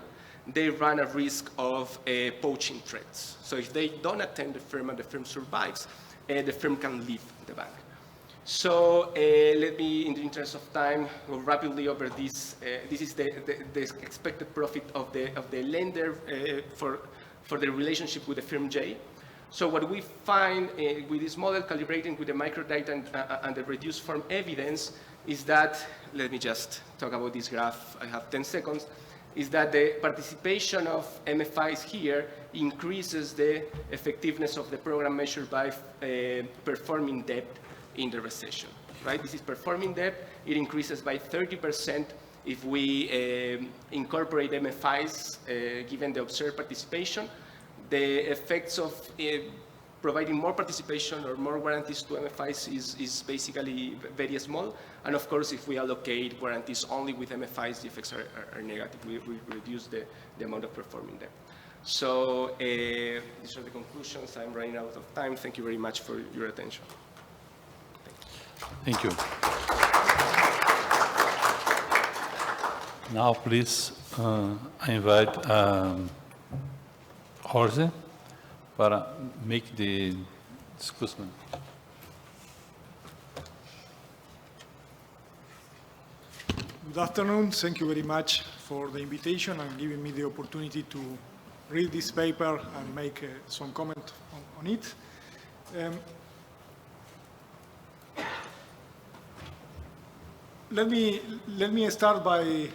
they run a risk of poaching threats. So if they don't attend the firm and the firm survives, the firm can leave the bank. So let me, in the interest of time, go rapidly over this. This is the expected profit of the lender for the relationship with the firm J. So what we find with this model, calibrating with the microdata and the reduced form evidence, is that, let me just talk about this graph, I have 10 seconds, is that the participation of MFIs here increases the effectiveness of the program measured by performing debt in the recession, right? This is performing debt. It increases by 30% if we incorporate MFIs given the observed participation. The effects of providing more participation or more guarantees to MFIs is basically very small. And of course, if we allocate guarantees only with MFIs, the effects are negative. We reduce the amount of performing debt. So these are the conclusions. I'm running out of time. Thank you very much for your attention. Thank you. Now, please, I invite Jorge para make the discussion. Good afternoon. Thank you very much for the invitation and giving me the opportunity to read this paper and make some comment on it. Let me start by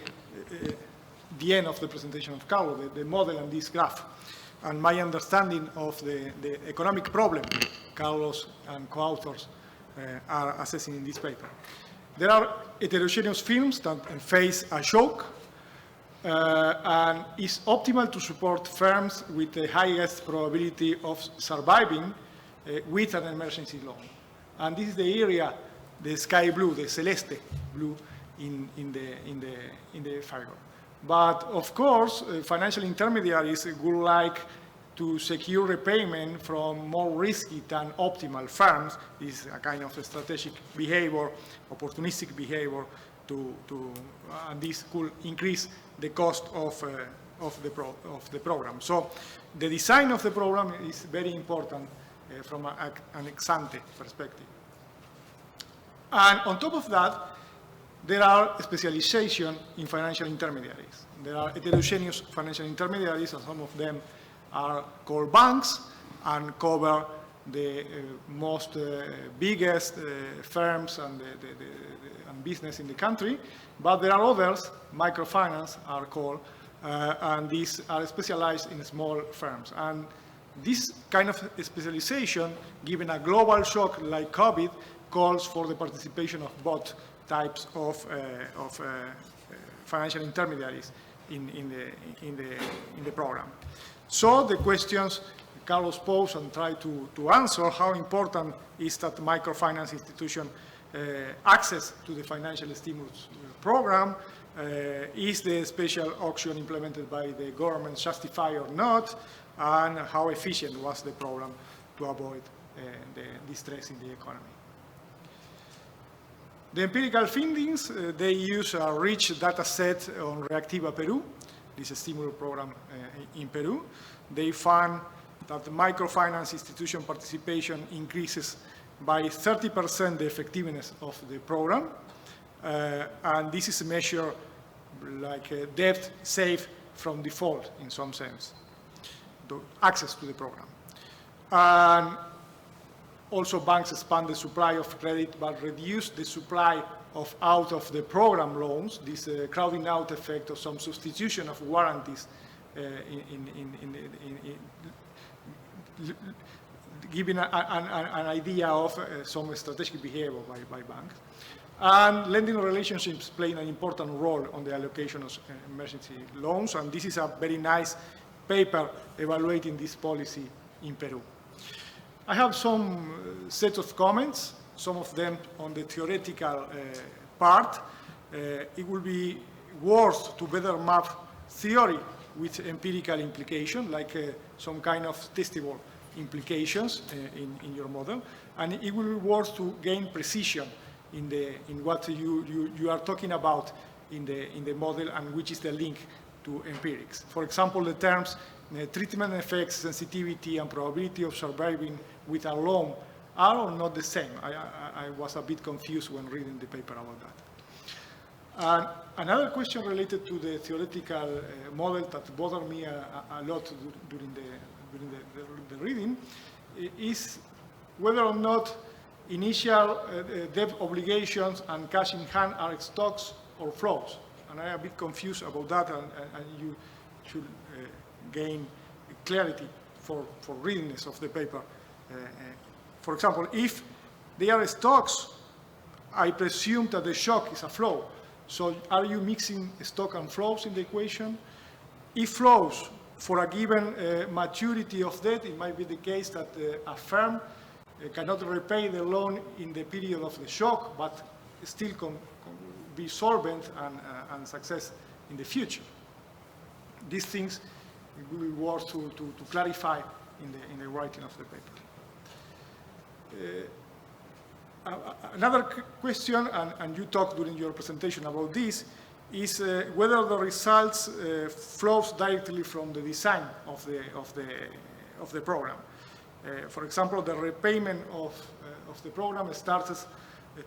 the end of the presentation of Carlos, the model and this graph, and my understanding of the economic problem Carlos and co-authors are assessing in this paper. There are heterogeneous firms that face a shock, and it's optimal to support firms with the highest probability of surviving with an emergency loan. And this is the area, the sky blue, the celeste blue in the figure. But of course, financial intermediaries would like to secure repayment from more risky than optimal firms. This is a kind of a strategic behavior, opportunistic behavior, and this could increase the cost of the program. So the design of the program is very important from an ex-ante perspective. And on top of that, there are specialization in financial intermediaries. There are heterogeneous financial intermediaries, and some of them are called banks and cover the most biggest firms and business in the country. But there are others, microfinance are called, and these are specialized in small firms. And this kind of specialization, given a global shock like COVID, calls for the participation of both types of financial intermediaries in the program. So the questions Carlos posed and tried to answer, how important is that microfinance institution access to the financial stimulus program? Is the special auction implemented by the government justified or not? And how efficient was the program to avoid the distress in the economy? The empirical findings, they use a rich data set on Reactiva Peru, this stimulus program in Peru. They found that the microfinance institution participation increases by 30% the effectiveness of the program. And this is a measure like debt saved from default in some sense, the access to the program. And also, banks expand the supply of credit, but reduce the supply of out of the program loans, this crowding out effect of some substitution of warranties giving an idea of some strategic behavior by banks. And lending relationships playing an important role on the allocation of emergency loans, and this is a very nice paper evaluating this policy in Peru. I have some set of comments, some of them on the theoretical part. It will be worth to better map theory with empirical implication, like some kind of testable implications in your model. And it will be worth to gain precision in what you are talking about in the model and which is the link to empirics. For example, the terms treatment effects, sensitivity, and probability of surviving with a loan are or not the same? I was a bit confused when reading the paper about that. And another question related to the theoretical model that bothered me a lot during the reading is whether or not initial debt obligations and cash in hand are stocks or flows. And I'm a bit confused about that, and you should gain clarity for readiness of the paper. For example, if they are stocks, I presume that the shock is a flow. So are you mixing stock and flows in the equation? If flows, for a given maturity of debt, it might be the case that a firm cannot repay the loan in the period of the shock, but still be solvent and success in the future. These things will be worth to clarify in the writing of the paper. Another question, and you talked during your presentation about this, is whether the results flows directly from the design of the program. For example, the repayment of the program starts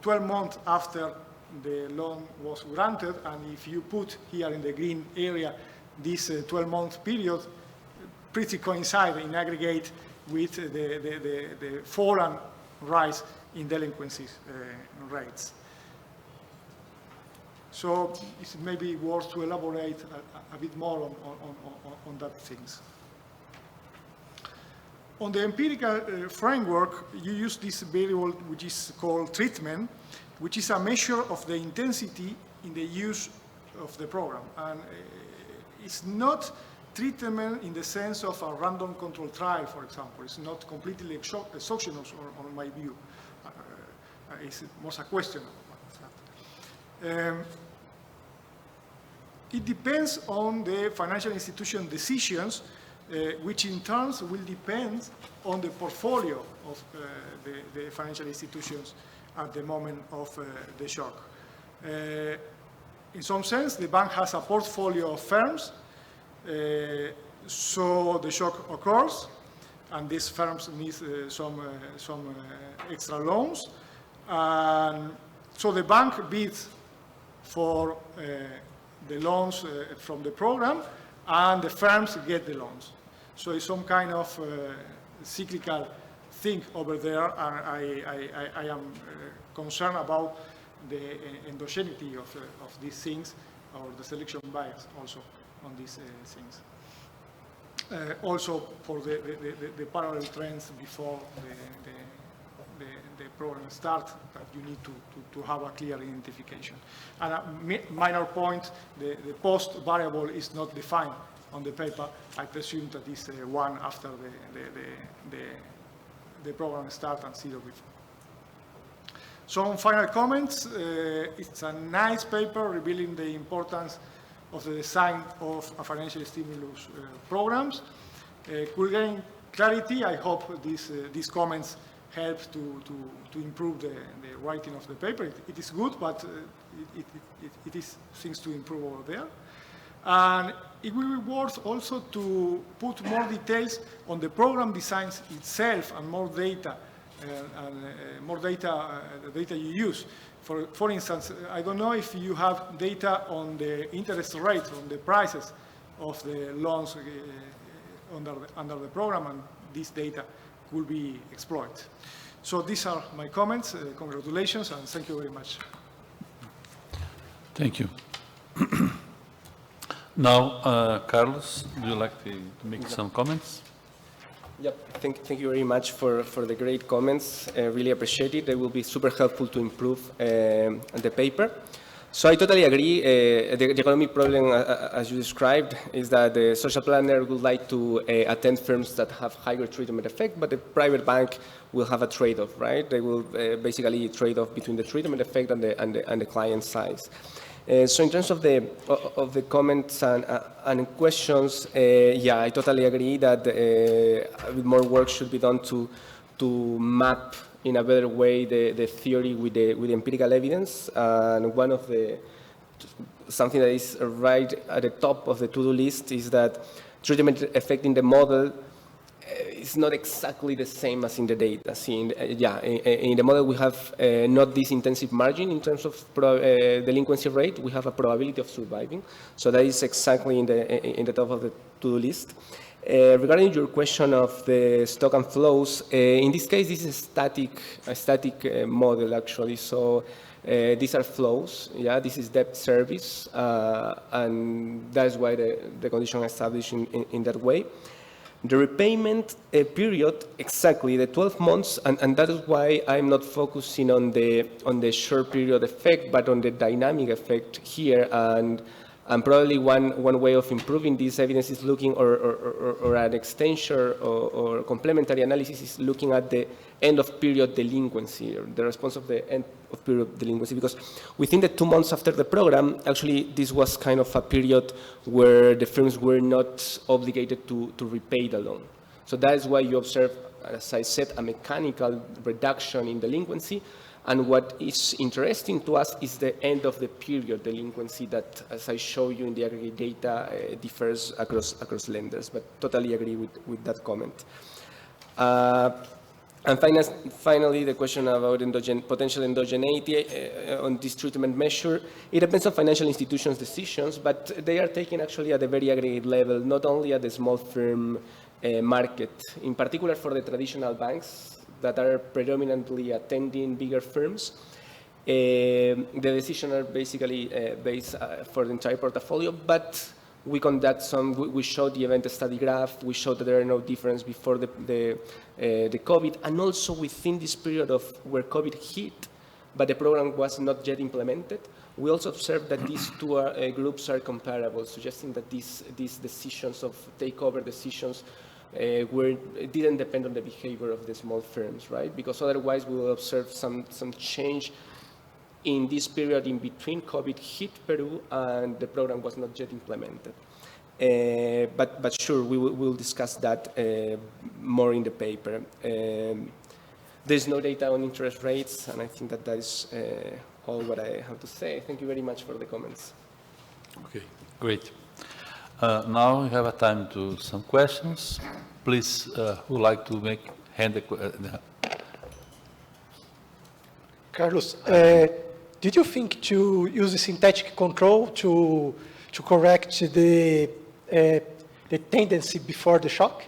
12 months after the loan was granted, and if you put here in the green area this 12-month period, pretty coincide in aggregate with the fall and rise in delinquencies rates. So it may be worth to elaborate a bit more on that things. On the empirical framework, you use this variable which is called treatment, which is a measure of the intensity in the use of the program. And it's not treatment in the sense of a random control trial, for example. It's not completely exogenous, on my view. It's more a question about that. It depends on the financial institution decisions, which in turn will depend on the portfolio of the financial institutions at the moment of the shock. In some sense, the bank has a portfolio of firms, so the shock occurs, and these firms need some extra loans. And so the bank bids for the loans from the program, and the firms get the loans. So it's some kind of cyclical thing over there, and I am concerned about the endogeneity of these things, or the selection bias also on these things. Also for the parallel trends before the program starts, that you need to have a clear identification. And a minor point, the post variable is not defined on the paper. I presume that is one after the program starts and zero before. Some final comments. It's a nice paper revealing the importance of the design of a financial stimulus programs. Could gain clarity. I hope these comments help to improve the writing of the paper. It is good, but it is things to improve over there. And it will be worth also to put more details on the program designs itself and more data, the data you use. For instance, I don't know if you have data on the interest rate, on the prices of the loans under the program, and this data could be exploited. So these are my comments. Congratulations, and thank you very much. Thank you. Now, Carlos, would you like to make some comments? Yep, thank you very much for the great comments. Really appreciate it. They will be super helpful to improve the paper. So I totally agree. The economic problem, as you described, is that the social planner would like to attend firms that have higher treatment effect, but the private bank will have a trade-off, right? They will basically trade off between the treatment effect and the client size. So in terms of the comments and questions, yeah, I totally agree that a bit more work should be done to map in a better way the theory with the empirical evidence. And one of something that is right at the top of the to-do list is that treatment effect in the model it's not exactly the same as in the data. See, in the model we have not this intensive margin in terms of delinquency rate. We have a probability of surviving. So that is exactly in the top of the to-do list. Regarding your question of the stock and flows, in this case, this is a static model actually. So these are flows. Yeah, this is debt service, and that's why the condition is established in that way. The repayment period, exactly the 12 months, and that is why I'm not focusing on the short period effect, but on the dynamic effect here. And probably one way of improving this evidence is looking, or an extension or complementary analysis is looking at the end of period delinquency, or the response of the end of period delinquency, because within the 2 months after the program, actually this was kind of a period where the firms were not obligated to repay the loan. So that is why you observe, as I said, a mechanical reduction in delinquency. And what is interesting to us is the end of the period delinquency that, as I show you in the aggregate data, differs across lenders, but totally agree with that comment. And finally, the question about potential endogeneity on this treatment measure. It depends on financial institutions' decisions, but they are taken actually at a very aggregate level, not only at the small firm market, in particular for the traditional banks that are predominantly attending bigger firms. The decisions are basically based for the entire portfolio, but we conduct we show the event study graph, we show that there are no difference before the COVID, and also within this period of where COVID hit, but the program was not yet implemented, we also observed that these two groups are comparable, suggesting that these decisions of takeover decisions didn't depend on the behavior of the small firms, right? Because otherwise we will observe some change in this period in between COVID hit Peru and the program was not yet implemented. But sure, we'll discuss that more in the paper. There's no data on interest rates, and I think that is all what I have to say. Thank you very much for the comments. Okay, great. Now we have a time to some questions. Please, who would like to hand the question? Carlos, did you think to use a synthetic control to correct the tendency before the shock?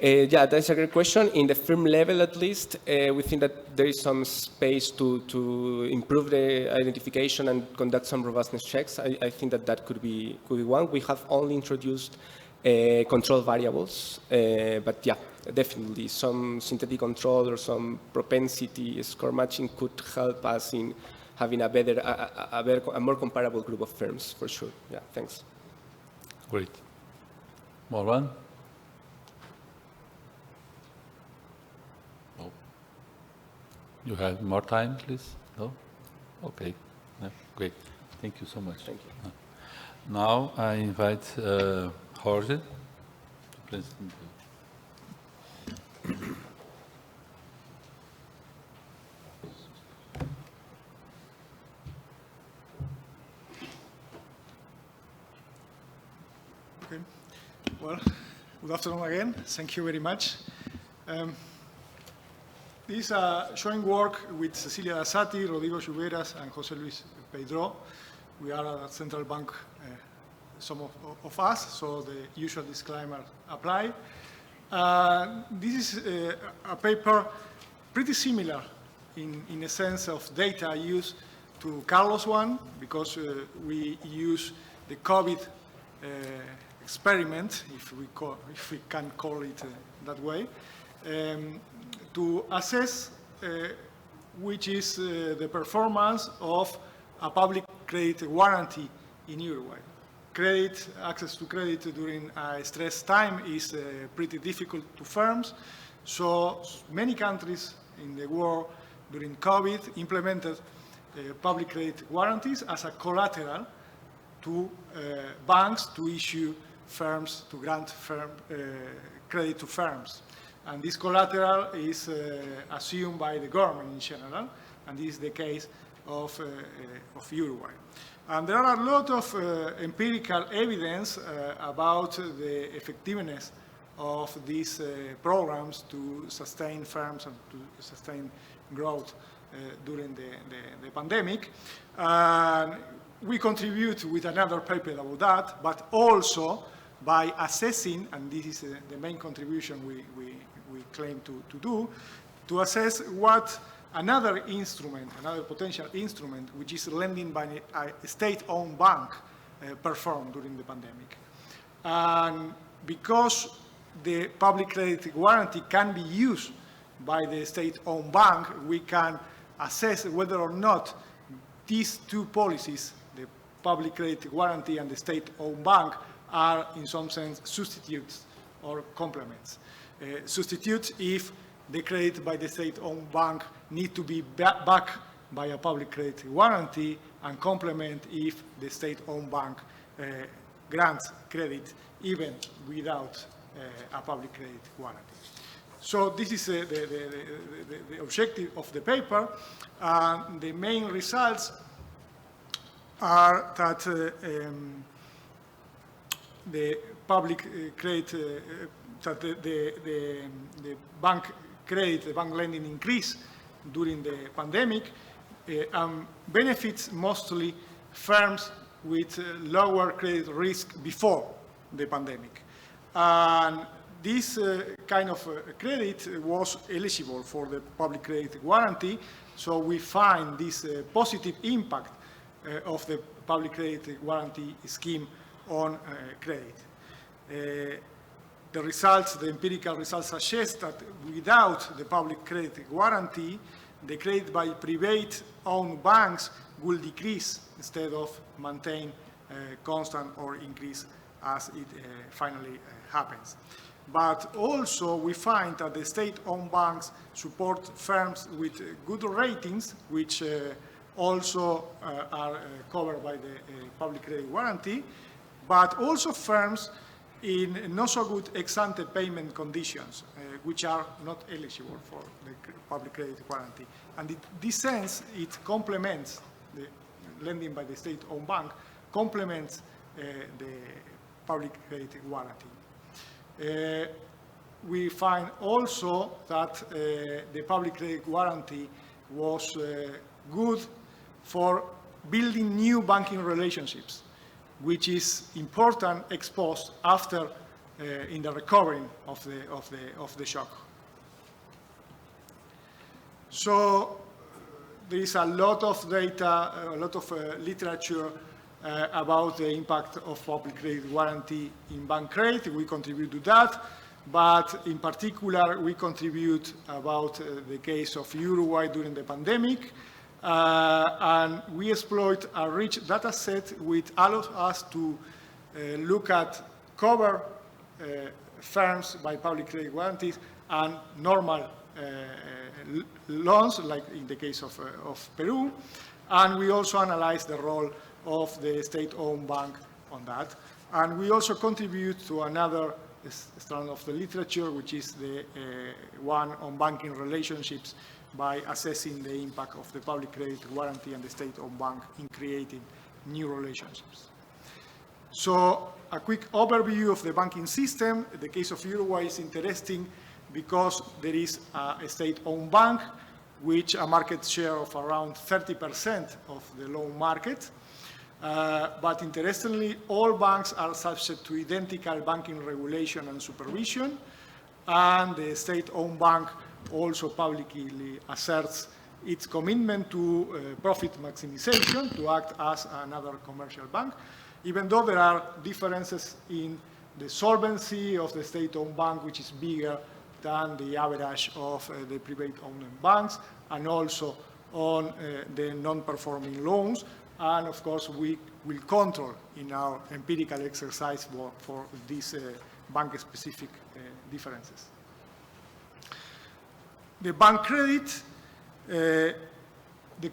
Yeah, that's a great question. In the firm level, at least, we think that there is some space to improve the identification and conduct some robustness checks. I think that could be one. We have only introduced control variables, but yeah, definitely some synthetic control or some propensity score matching could help us in having a more comparable group of firms, for sure. Yeah, thanks. Great. More one? No. You have more time, please? No? Okay. No? Great. Thank you so much. Thank you. Now I invite Jorge to present. Okay. Well, good afternoon again. Thank you very much. This is showing work with Cecilia Dassati, Rodrigo Lluveras, and José Luis Pedro. We are at Central Bank, some of us, so the usual disclaimer apply. This is a paper pretty similar in a sense of data used to Carlos one, because we use the COVID experiment, if we can call it that way, to assess which is the performance of a public credit guarantee in Uruguay. Access to credit during a stress time is pretty difficult to firms, so many countries in the world during COVID implemented public credit guarantees as a collateral to banks to issue firms, to grant credit to firms. And this collateral is assumed by the government in general, and this is the case of Uruguay. And there are a lot of empirical evidence about the effectiveness of these programs to sustain firms and to sustain growth during the pandemic. And we contribute with another paper about that, but also by assessing, and this is the main contribution we claim to do, to assess what another instrument, another potential instrument, which is lending by a state-owned bank, performed during the pandemic. And because the public credit guarantee can be used by the state-owned bank, we can assess whether or not these two policies, the public credit guarantee and the state-owned bank, are in some sense substitutes or complements. Substitutes if the credit by the state-owned bank need to be backed by a public credit guarantee, and complement if the state-owned bank grants credit even without a public credit guarantee. So this is the objective of the paper. The main results are that the public credit, that the bank credit, the bank lending increased during the pandemic, benefits mostly firms with lower credit risk before the pandemic. And this kind of credit was eligible for the public credit guarantee, so we find this positive impact of the public credit guarantee scheme on credit. The results, the empirical results suggest that without the public credit guarantee, the credit by private-owned banks will decrease instead of maintain constant or increase as it finally happens. But also we find that the state-owned banks support firms with good ratings, which also are covered by the public credit guarantee, but also firms in not so good ex-ante payment conditions, which are not eligible for the public credit guarantee. And in this sense, it complements the lending by the state-owned bank, complements the public credit guarantee. We find also that the public credit guarantee was good for building new banking relationships, which is important ex post after in the recovery of the shock. So there is a lot of data, a lot of literature about the impact of public credit guarantee in bank credit. We contribute to that, but in particular, we contribute about the case of Uruguay during the pandemic, and we exploit a rich data set which allows us to look at cover firms by public credit guarantees and normal loans, like in the case of Peru, and we also analyze the role of the state-owned bank on that. And we also contribute to another strand of the literature, which is the one on banking relationships, by assessing the impact of the public credit guarantee and the state-owned bank in creating new relationships. So a quick overview of the banking system. The case of Uruguay is interesting because there is a state-owned bank, which a market share of around 30% of the loan market. But interestingly, all banks are subject to identical banking regulation and supervision, and the state-owned bank also publicly asserts its commitment to profit maximization, to act as another commercial bank, even though there are differences in the solvency of the state-owned bank, which is bigger than the average of the private-owned banks, and also on the non-performing loans. And of course, we will control in our empirical exercise for these bank-specific differences. The bank credit, the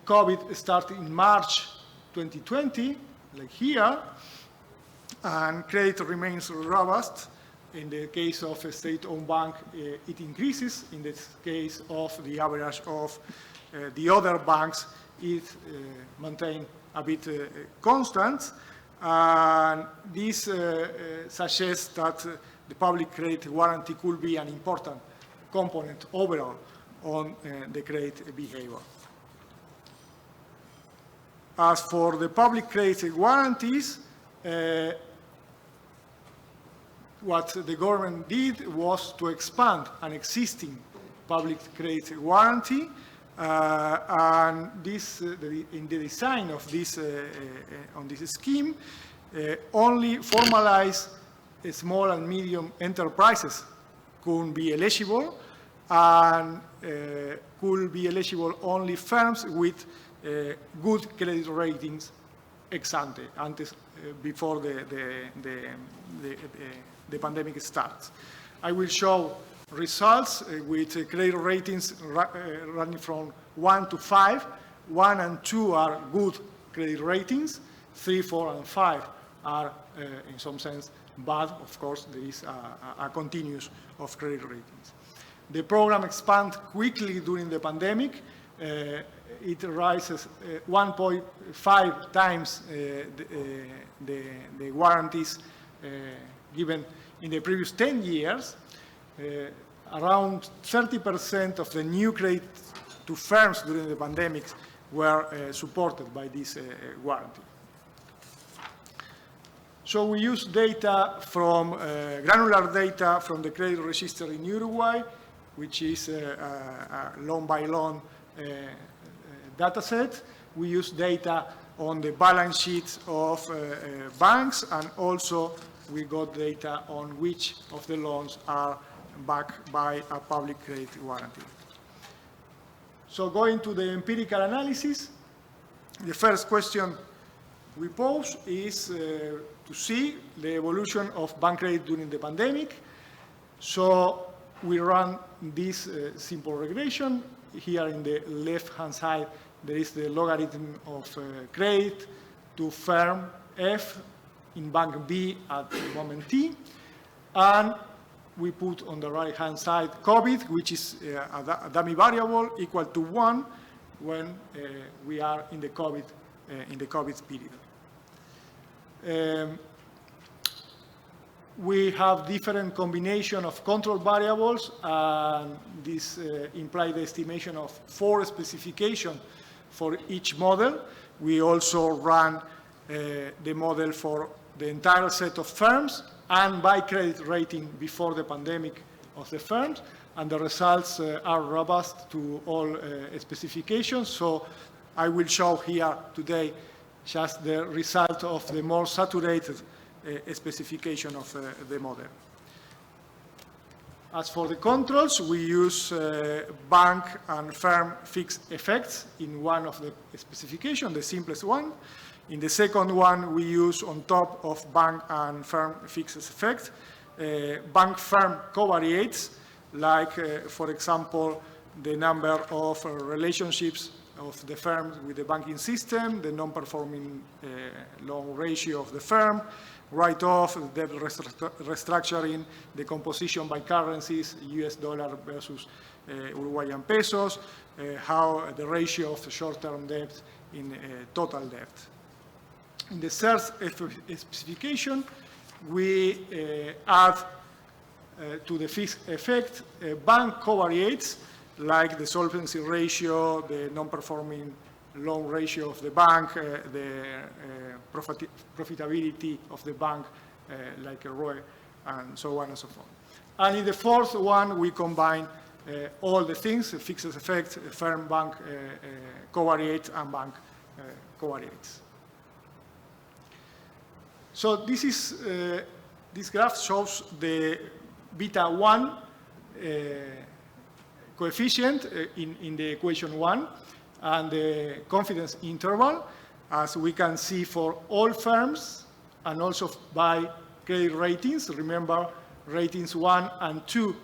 COVID started in March 2020, like here, and credit remains robust. In the case of a state-owned bank, it increases. In the case of the average of the other banks, it maintains a bit constant. And this suggests that the public credit warranty could be an important component overall on the credit behavior. As for the public credit warranties, what the government did was to expand an existing public credit warranty, and this, in the design of this, on this scheme, only formalized small and medium enterprises could be eligible, and could be eligible only firms with good credit ratings ex ante, before the pandemic starts. I will show results with credit ratings running from 1 to 5. 1 and 2 are good credit ratings. 3, 4, and 5 are, in some sense, bad. Of course, there is a continuous of credit ratings. The program expanded quickly during the pandemic. It rises 1.5 times the warranties given in the previous 10 years. Around 30% of the new credit to firms during the pandemic were supported by this warranty. So we use data from granular data from the credit register in Uruguay, which is a loan-by-loan data set. We use data on the balance sheets of banks, and also we got data on which of the loans are backed by a public credit warranty. So going to the empirical analysis, the first question we pose is to see the evolution of bank credit during the pandemic. So we run this simple regression. Here in the left-hand side, there is the logarithm of credit to firm F in bank B at the moment T. And we put on the right-hand side COVID, which is a dummy variable equal to 1 when we are in the COVID period. We have different combination of control variables, and this implied the estimation of 4 specifications for each model. We also ran the model for the entire set of firms and by credit rating before the pandemic of the firms, and the results are robust to all specifications. So I will show here today just the result of the more saturated specification of the model. As for the controls, we use bank and firm fixed effects in one of the specifications, the simplest one. In the second one, we use on top of bank and firm fixed effect, bank firm covariates, like, for example, the number of relationships of the firm with the banking system, the non-performing loan ratio of the firm, write-off, debt restructuring, the composition by currencies, US dollar versus Uruguayan pesos, how the ratio of the short-term debt in total debt. In the third specification, we add to the fixed effect bank covariates, like the solvency ratio, the non-performing loan ratio of the bank, the profitability of the bank, like a ROE, and so on and so forth. And in the fourth one, we combine all the things, fixed effect, firm bank covariates, and bank covariates. So this is this graph shows the beta 1 coefficient in the equation 1 and the confidence interval, as we can see for all firms and also by credit ratings. Remember, ratings 1 and 2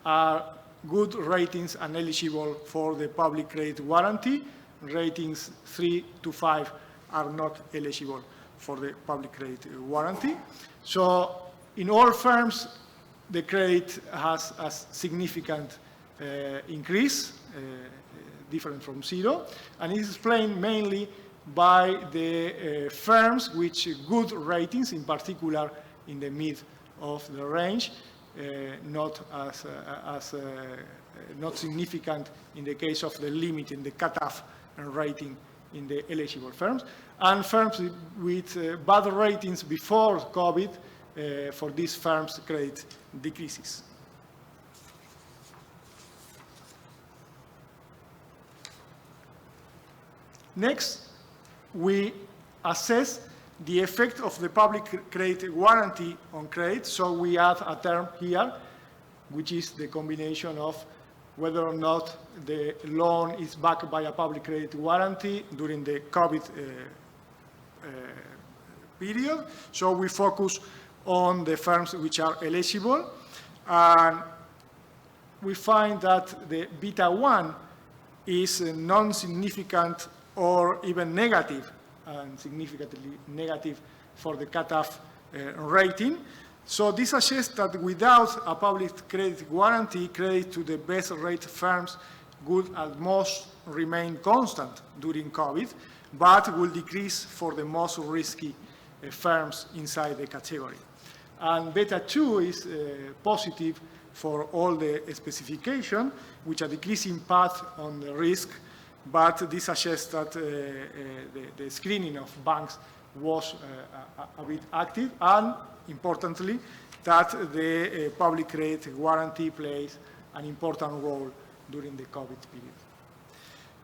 are good ratings and eligible for the public credit warranty. Ratings 3 to 5 are not eligible for the public credit warranty. So in all firms, the credit has a significant increase, different from 0, and it's explained mainly by the firms which good ratings, in particular in the mid of the range, not significant in the case of the limit in the cutoff and rating in the eligible firms, and firms with bad ratings before COVID, for these firms, credit decreases. Next, we assess the effect of the public credit guarantee on credit. So we add a term here, which is the combination of whether or not the loan is backed by a public credit guarantee during the COVID period. So we focus on the firms which are eligible. And we find that the beta 1 is non-significant or even negative, and significantly negative for the cutoff rating. So this suggests that without a public credit guarantee, credit to the best rate firms would at most remain constant during COVID, but will decrease for the most risky firms inside the category. And beta 2 is positive for all the specification, which a decreasing path on the risk, but this suggests that the screening of banks was a bit active, and importantly, that the public credit guarantee plays an important role during the COVID period.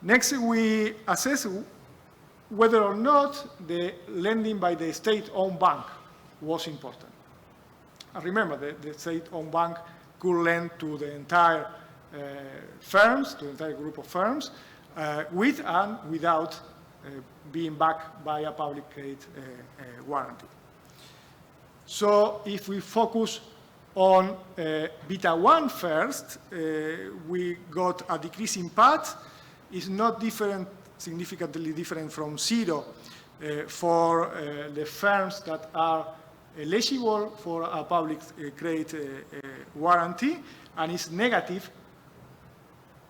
Next, we assess whether or not the lending by the state-owned bank was important. And remember, the state-owned bank could lend to the entire firms, to the entire group of firms, with and without being backed by a public credit guarantee. So if we focus on beta 1 first, we got a decreasing path. It's not different, significantly different from 0 for the firms that are eligible for a public credit guarantee, and it's negative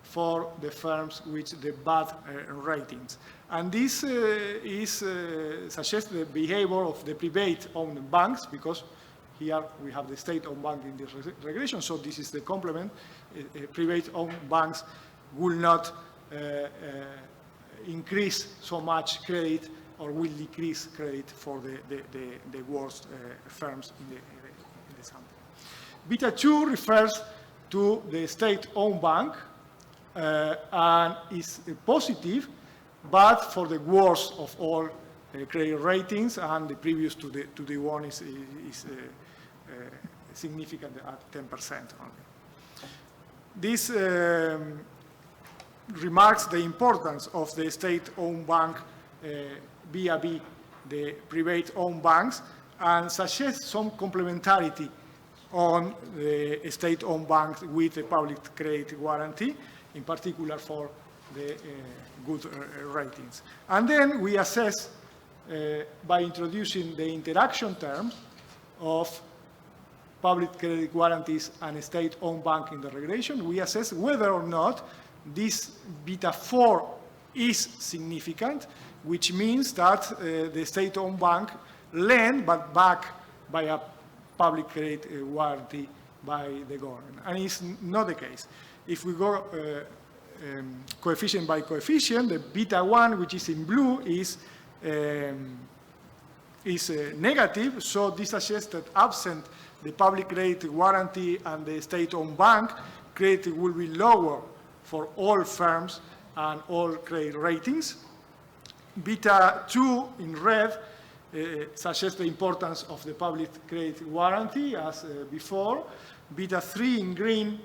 for the firms with the bad ratings. And this suggests the behavior of the private-owned banks, because here we have the state-owned bank in this regulation, so this is the complement. Private-owned banks will not increase so much credit or will decrease credit for the worst firms in the sample. Beta 2 refers to the state-owned bank, and is positive, but for the worst of all credit ratings, and the previous to the one is significant at 10% only. This remarks the importance of the state-owned bank vis-a-vis the private-owned banks, and suggests some complementarity on the state-owned banks with the public credit guarantee, in particular for the good ratings. And then we assess by introducing the interaction terms of public credit guarantees and state-owned bank in the regulation, we assess whether or not this beta 4 is significant, which means that the state-owned bank lend but backed by a public credit guarantee by the government. And it's not the case. If we go coefficient by coefficient, the beta 1, which is in blue, is negative, so this suggests that absent the public credit guarantee and the state-owned bank, credit will be lower for all firms and all credit ratings. Beta 2 in red suggests the importance of the public credit guarantee as before. Beta 3 in green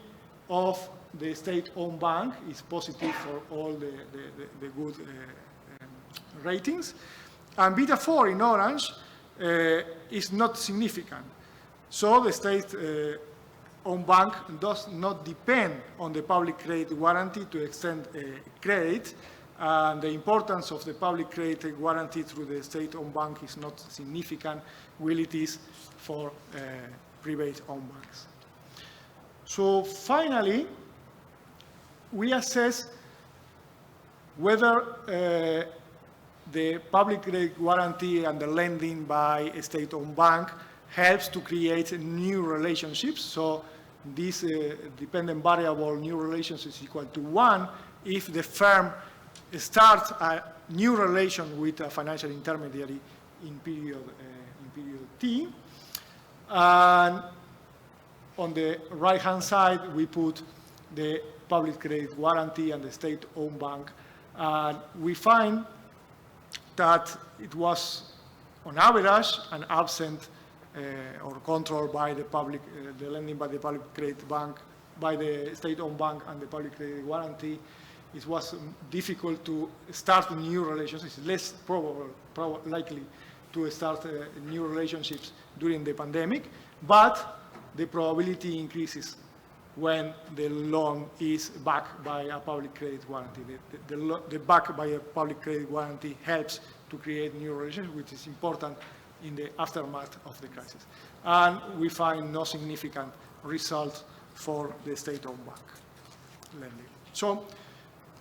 of the state-owned bank is positive for all the good ratings. And beta 4 in orange is not significant. So the state-owned bank does not depend on the public credit guarantee to extend credit. And the importance of the public credit guarantee through the state-owned bank is not significant, while it is for private-owned banks. So finally, we assess whether the public credit guarantee and the lending by a state-owned bank helps to create new relationships. So this dependent variable new relationship is equal to 1 if the firm starts a new relation with a financial intermediary in period T. And on the right-hand side, we put the public credit guarantee and the state-owned bank. And we find that it was, on average, an absent or controlled by the public, the lending by the public credit bank, by the state-owned bank and the public credit guarantee. It was difficult to start new relationships. It's less likely to start new relationships during the pandemic, but the probability increases when the loan is backed by a public credit guarantee. The back by a public credit guarantee helps to create new relationships, which is important in the aftermath of the crisis. And we find no significant results for the state-owned bank lending. So,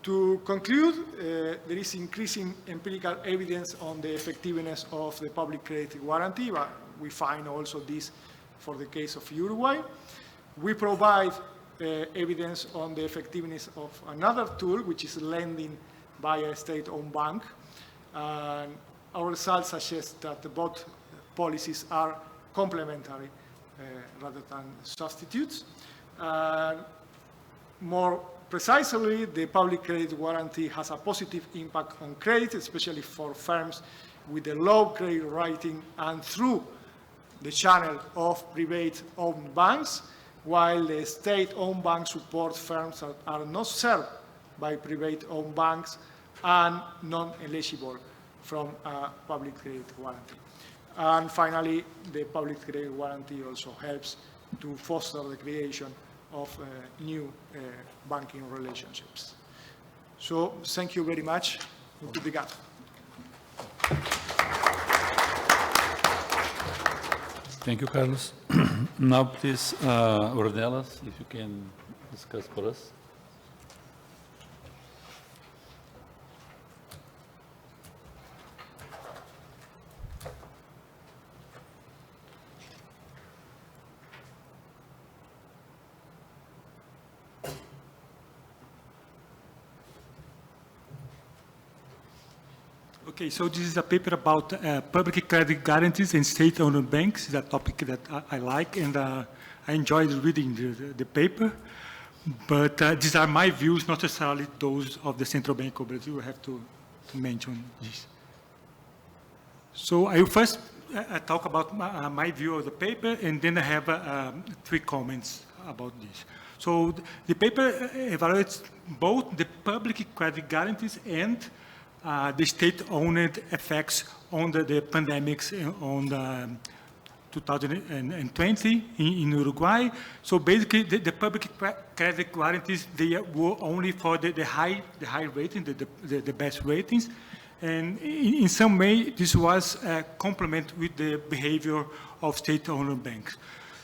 to conclude, there is increasing empirical evidence on the effectiveness of the public credit guarantee, but we find also this for the case of Uruguay. We provide evidence on the effectiveness of another tool, which is lending by a state-owned bank. And our results suggest that both policies are complementary rather than substitutes. More precisely, the public credit guarantee has a positive impact on credit, especially for firms with a low credit rating and through the channel of private-owned banks, while the state-owned banks support firms that are not served by private-owned banks and non-eligible from a public credit guarantee. And finally, the public credit guarantee also helps to foster the creation of new banking relationships. So thank you very much. Obrigado. Thank you, Carlos. Now, please, Ornelas, if you can discuss for us. Okay, so this is a paper about public credit guarantees and state-owned banks. It's a topic that I like, and I enjoyed reading the paper. But these are my views, not necessarily those of the Central Bank of Brazil. I have to mention this. So I will first talk about my view of the paper, and then I have 3 comments about this. So the paper evaluates both the public credit guarantees and the state-owned effects on the pandemics on 2020 in Uruguay. So basically, the public credit guarantees, they were only for the high rating, the best ratings. And in some way, this was a complement with the behavior of state-owned banks.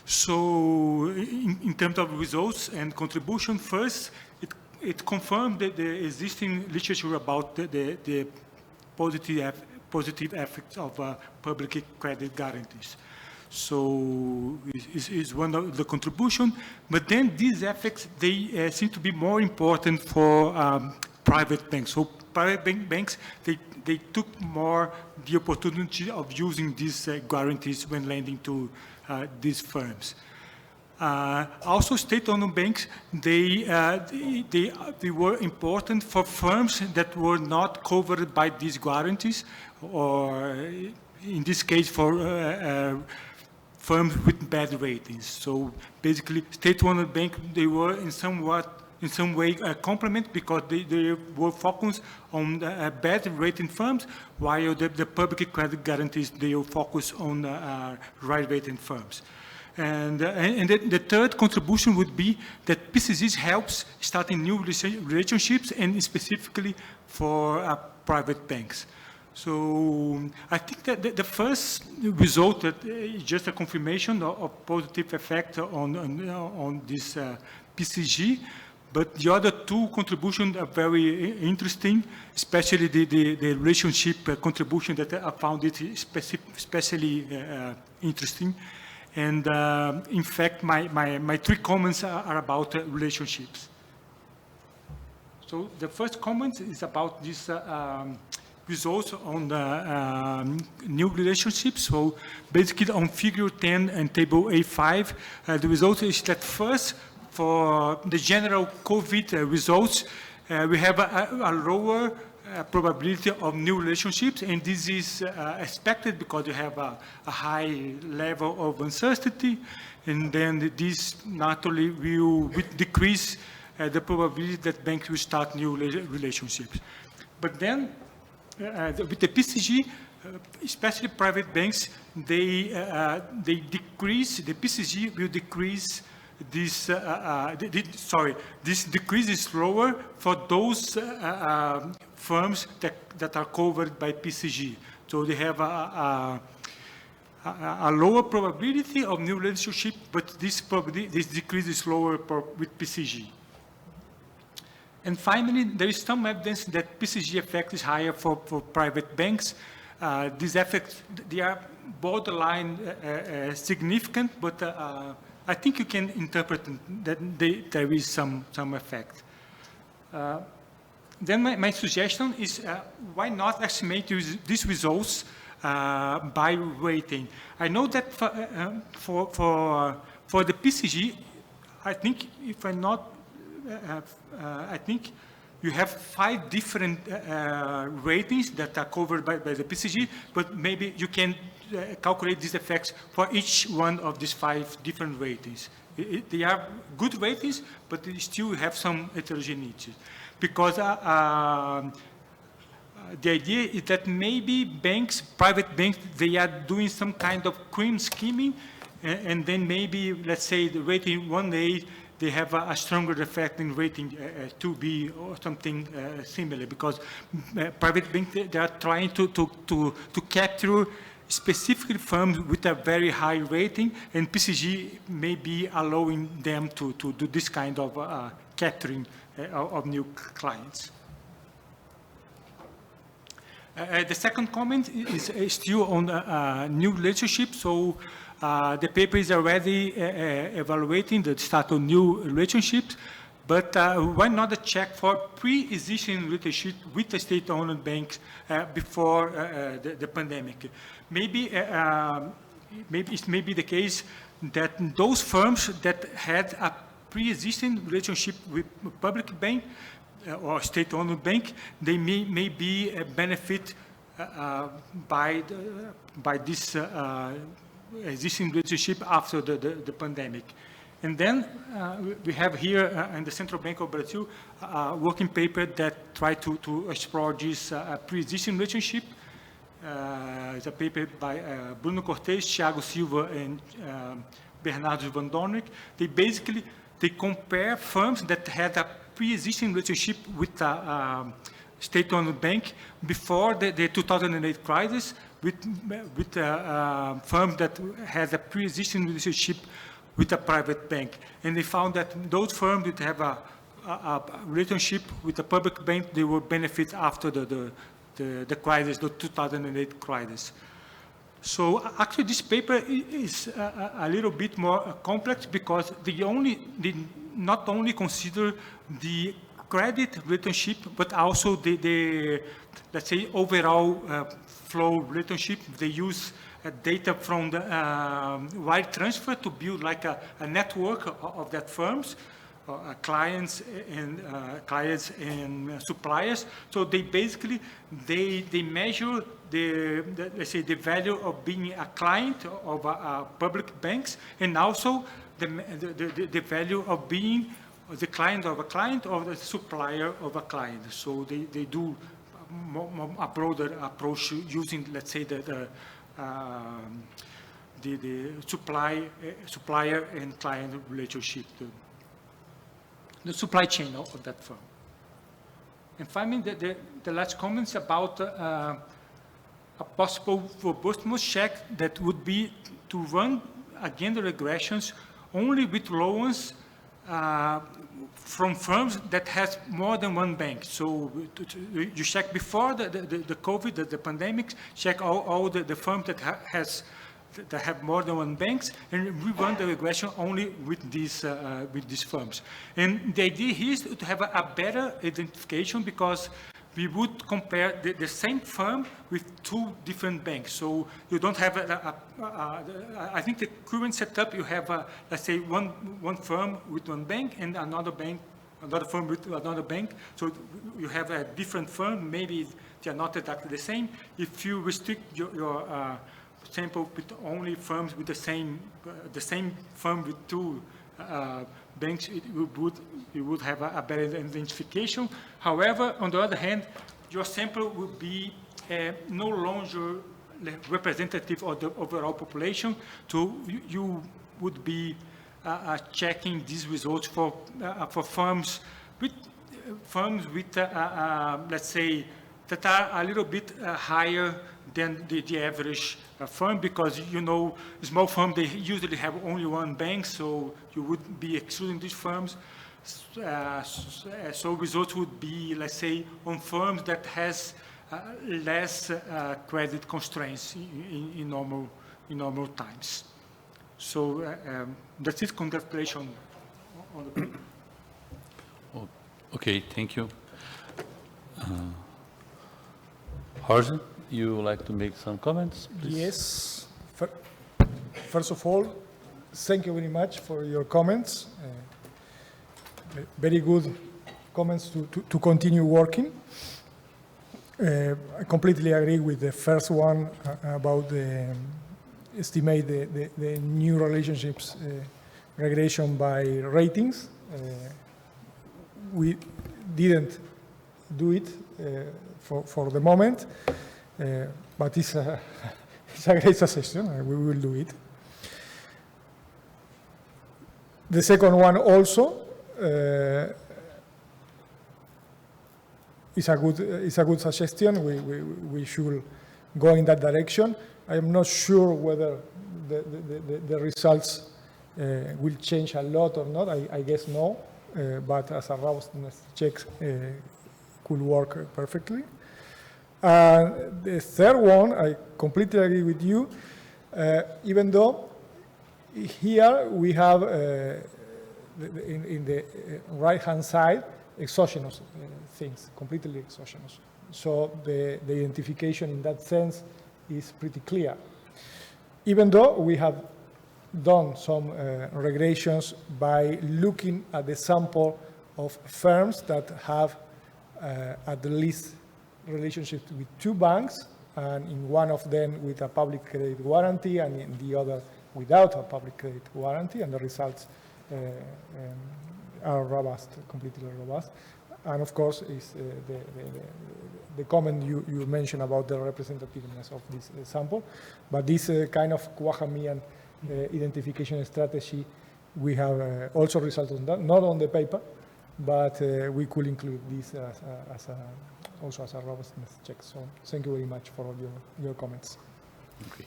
So in terms of results and contribution, first, it confirmed the existing literature about the positive effects of public credit guarantees. So is one of the contribution, but then these effects, they seem to be more important for private banks. So private banks, they took more the opportunity of using these guarantees when lending to these firms. Also, state-owned banks, they were important for firms that were not covered by these guarantees, or in this case, for firms with bad ratings. So basically, state-owned banks, they were in some way a complement because they were focused on bad rating firms, while the public credit guarantees, they were focused on right rating firms. And the third contribution would be that PCGs helps starting new relationships, and specifically for private banks. So I think that the first result that is just a confirmation of positive effect on this PCG, But the other two contributions are very interesting, especially the relationship contribution that I found it especially interesting. And in fact, my three comments are about relationships. So the first comment is about this results on the new relationships. So basically on figure 10 and table A5, the result is that first, for the general COVID results, we have a lower probability of new relationships, and this is expected because you have a high level of uncertainty, and then this naturally will decrease the probability that banks will start new relationships. But then, with the PCG, especially private banks, they decrease, the PCG will decrease this, this decrease is lower for those firms that are covered by PCG. So they have a lower probability of new relationship, but this decrease is lower with PCG. And finally, there is some evidence that PCG effect is higher for private banks. These effects, they are borderline significant, but I think you can interpret that there is some effect. Then my suggestion is why not estimate these results by rating? I know that for the PCG, I think if I'm not, I think you have 5 different ratings that are covered by the PCG, but maybe you can calculate these effects for each one of these 5 different ratings. They are good ratings, but they still have some heterogeneity. Because the idea is that maybe banks, private banks, they are doing some kind of cream skimming, and then maybe, let's say, the rating 1A, they have a stronger effect in rating 2B or something similar, because private banks, they are trying to capture specific firms with a very high rating, and PCG may be allowing them to do this kind of capturing of new clients. The second comment is still on new relationships. So the paper is already evaluating the status of new relationships, but why not check for pre-existing relationship with the state-owned banks before the pandemic? Maybe it may be the case that those firms that had a pre-existing relationship with public bank or state-owned bank, they may be benefit by this existing relationship after the pandemic. And then we have here in the Central Bank of Brazil a working paper that tried to explore this pre-existing relationship. It's a paper by Bruno Cortes, Thiago Silva, and Bernardo Van Dornick. They compare firms that had a pre-existing relationship with a state-owned bank before the 2008 crisis with a firm that had a pre-existing relationship with a private bank. And they found that those firms that have a relationship with a public bank, they will benefit after the crisis, the 2008 crisis. So actually this paper is a little bit more complex because they not only consider the credit relationship, but also the let's say, overall flow relationship. They use data from the wire transfer to build like a network of that firms, clients and suppliers. So they basically they measure let's say the value of being a client of a public banks, and also the value of being the client of a client or the supplier of a client. So they do a broader approach using, let's say, the supplier and client relationship, the supply chain of that firm. And finally, the last comments about a possible robustness check that would be to run again the regressions only with loans from firms that has more than one bank. So you check before the COVID, the pandemic, check all the firms that that have more than one banks, and we run the regression only with these firms. And the idea here is to have a better identification, because we would compare the same firm with two different banks. So you don't have I think the current setup, you have, let's say, one firm with one bank and another firm with another bank. So you have a different firm, maybe they are not exactly the same. If you restrict your sample with only firms with the same firm with two banks, you would have a better identification. However, on the other hand, your sample will be no longer representative of the overall population. So you would be checking these results for firms with let's say, that are a little bit higher than the average firm, because, you know, small firms, they usually have only one bank, so you would be excluding these firms. So results would be, let's say, on firms that has less credit constraints in normal times. So that's it. Congratulations on the paper. Okay, thank you. Jorge, you would like to make some comments, please? Yes. First of all, thank you very much for your comments. Very good comments to continue working. I completely agree with the first one about the estimate the new relationships regression by ratings. We didn't do it for the moment, but it's a great suggestion. We will do it. The second one also is a good suggestion. We should go in that direction. I am not sure whether the results will change a lot or not. I guess no, but as a robustness check could work perfectly. The third one, I completely agree with you, even though here we have in the right-hand side exogenous things, completely exogenous. So the identification in that sense is pretty clear. Even though we have done some regressions by looking at the sample of firms that have at least relationships with two banks, and in one of them with a public credit guarantee and in the other without a public credit guarantee, and the results are robust, completely robust. And of course, is the comment you mentioned about the representativeness of this sample. But this kind of Kwajalein identification strategy, we have also results on that, not on the paper, but we could include this also as a robustness check. So thank you very much for all your comments. Okay.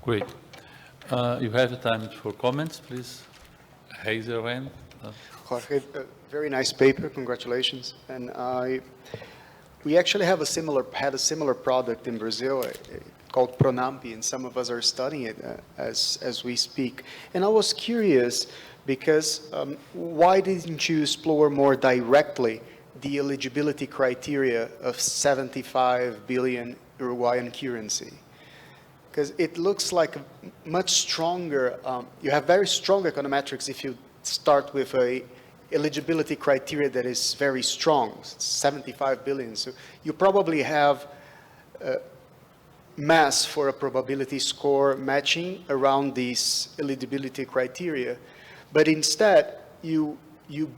Great. You have the time for comments, please. Raise your hand. Jorge, very nice paper. Congratulations. And we actually had a similar product in Brazil called Pronamp, and some of us are studying it as we speak. And I was curious because why didn't you explore more directly the eligibility criteria of 75 billion Uruguayan currency? Because it looks like much stronger, you have very strong econometrics if you start with a eligibility criteria that is very strong, 75 billion. So you probably have mass for a probability score matching around these eligibility criteria. But instead, you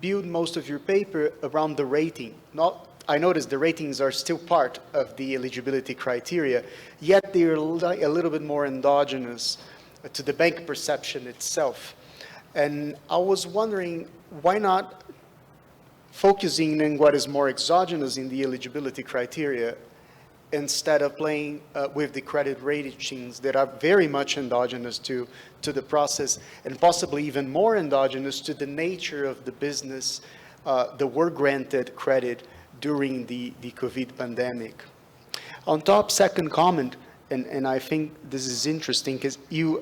build most of your paper around the rating. I noticed the ratings are still part of the eligibility criteria, yet they're a little bit more endogenous to the bank perception itself. And I was wondering, why not focusing on what is more exogenous in the eligibility criteria instead of playing with the credit ratings that are very much endogenous to the process and possibly even more endogenous to the nature of the business that were granted credit during the COVID pandemic. On top, second comment, and I think this is interesting because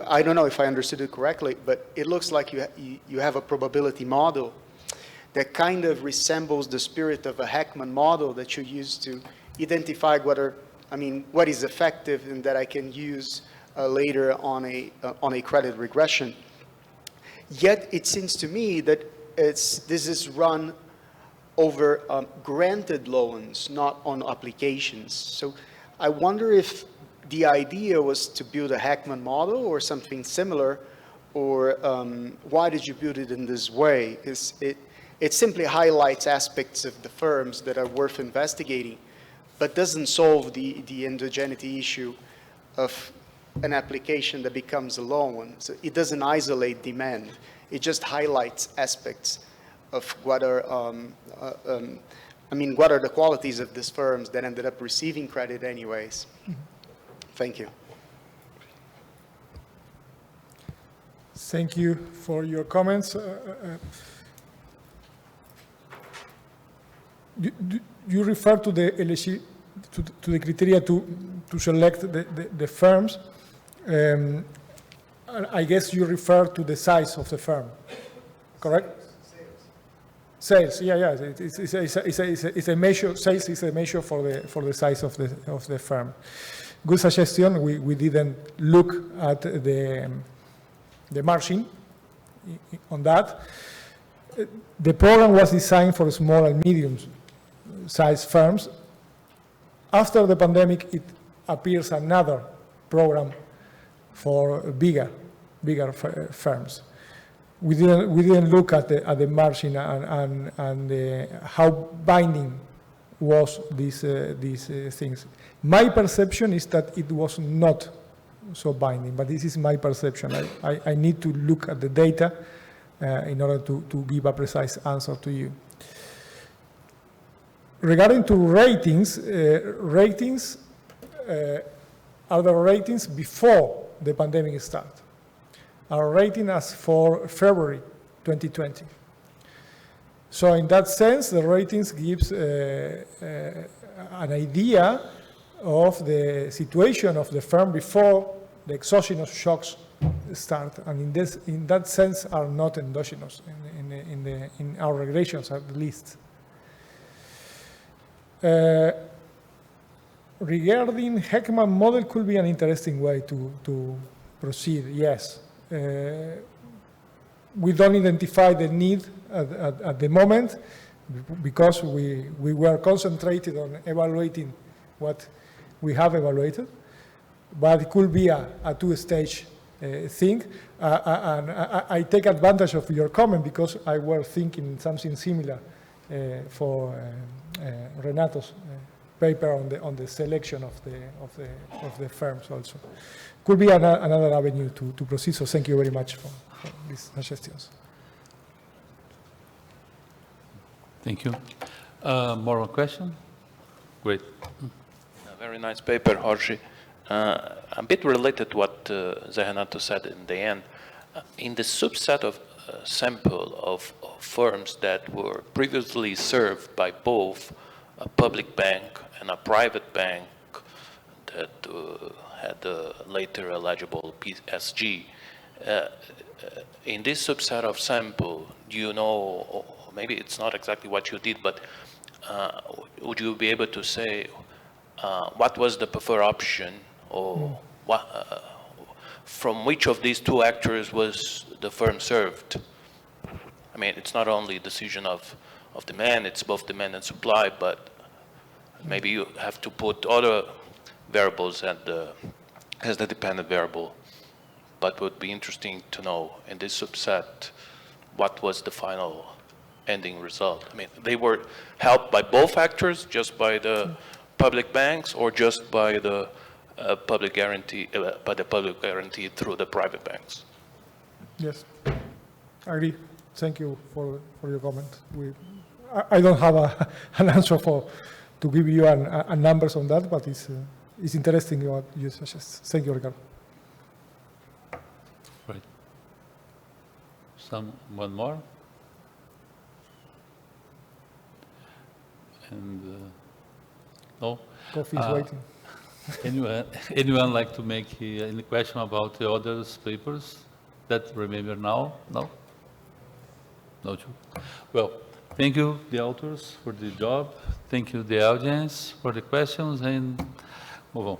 I don't know if I understood it correctly, but it looks like you have a probability model that kind of resembles the spirit of a Heckman model that you use to identify what is effective and that I can use later on a credit regression. Yet it seems to me that this is run over granted loans, not on applications. So I wonder if the idea was to build a Heckman model or something similar, or why did you build it in this way? It simply highlights aspects of the firms that are worth investigating, but doesn't solve the endogeneity issue of an application that becomes a loan. So it doesn't isolate demand. It just highlights aspects of what are the qualities of these firms that ended up receiving credit anyways. Thank you. Thank you for your comments. You refer to the to the criteria to select the firms. I guess you refer to the size of the firm, correct? Sales, yeah. It's a measure. Sales is a measure for the size of the firm. Good suggestion. We didn't look at the margin on that. The program was designed for small and medium-sized firms. After the pandemic, it appears another program for bigger firms. We didn't look at the margin and how binding was these things. My perception is that it was not so binding, but this is my perception. I need to look at the data in order to give a precise answer to you. Regarding to ratings, are the ratings before the pandemic started. Our rating as for February 2020. So in that sense, the ratings gives an idea of the situation of the firm before the exogenous shocks start, and in that sense are not endogenous in our regulations at least. Regarding Heckman model could be an interesting way to proceed, yes. We don't identify the need at the moment because we were concentrated on evaluating what we have evaluated, but it could be a two-stage thing. And I take advantage of your comment because I was thinking something similar for Renato's paper on the selection of the firms also. Could be another avenue to proceed, so thank you very much for these suggestions. Thank you. More question? Great. A very nice paper, Jorge. A bit related to what Renato said in the end. In the subset of sample of firms that were previously served by both a public bank and a private bank that had a later eligible PSG, in this subset of sample, do you know, or maybe it's not exactly what you did, but would you be able to say what was the preferred option, or from which of these two actors was the firm served? I mean, it's not only a decision of demand, it's both demand and supply, but maybe you have to put other variables as the dependent variable. But would be interesting to know in this subset, what was the final ending result? I mean, they were helped by both actors, just by the public banks, or just by the public guarantee, through the private banks? Yes, I agree. Thank you for your comment. I don't have an answer to to give you a numbers on that, but it's interesting what you suggest. Thank you, Ricardo. Right. One more? And, no? Coffee is waiting. Anyone like to make any question about the others papers that remember now? No? No? Well, thank you, the authors, for the job. Thank you, the audience, for the questions, and move on.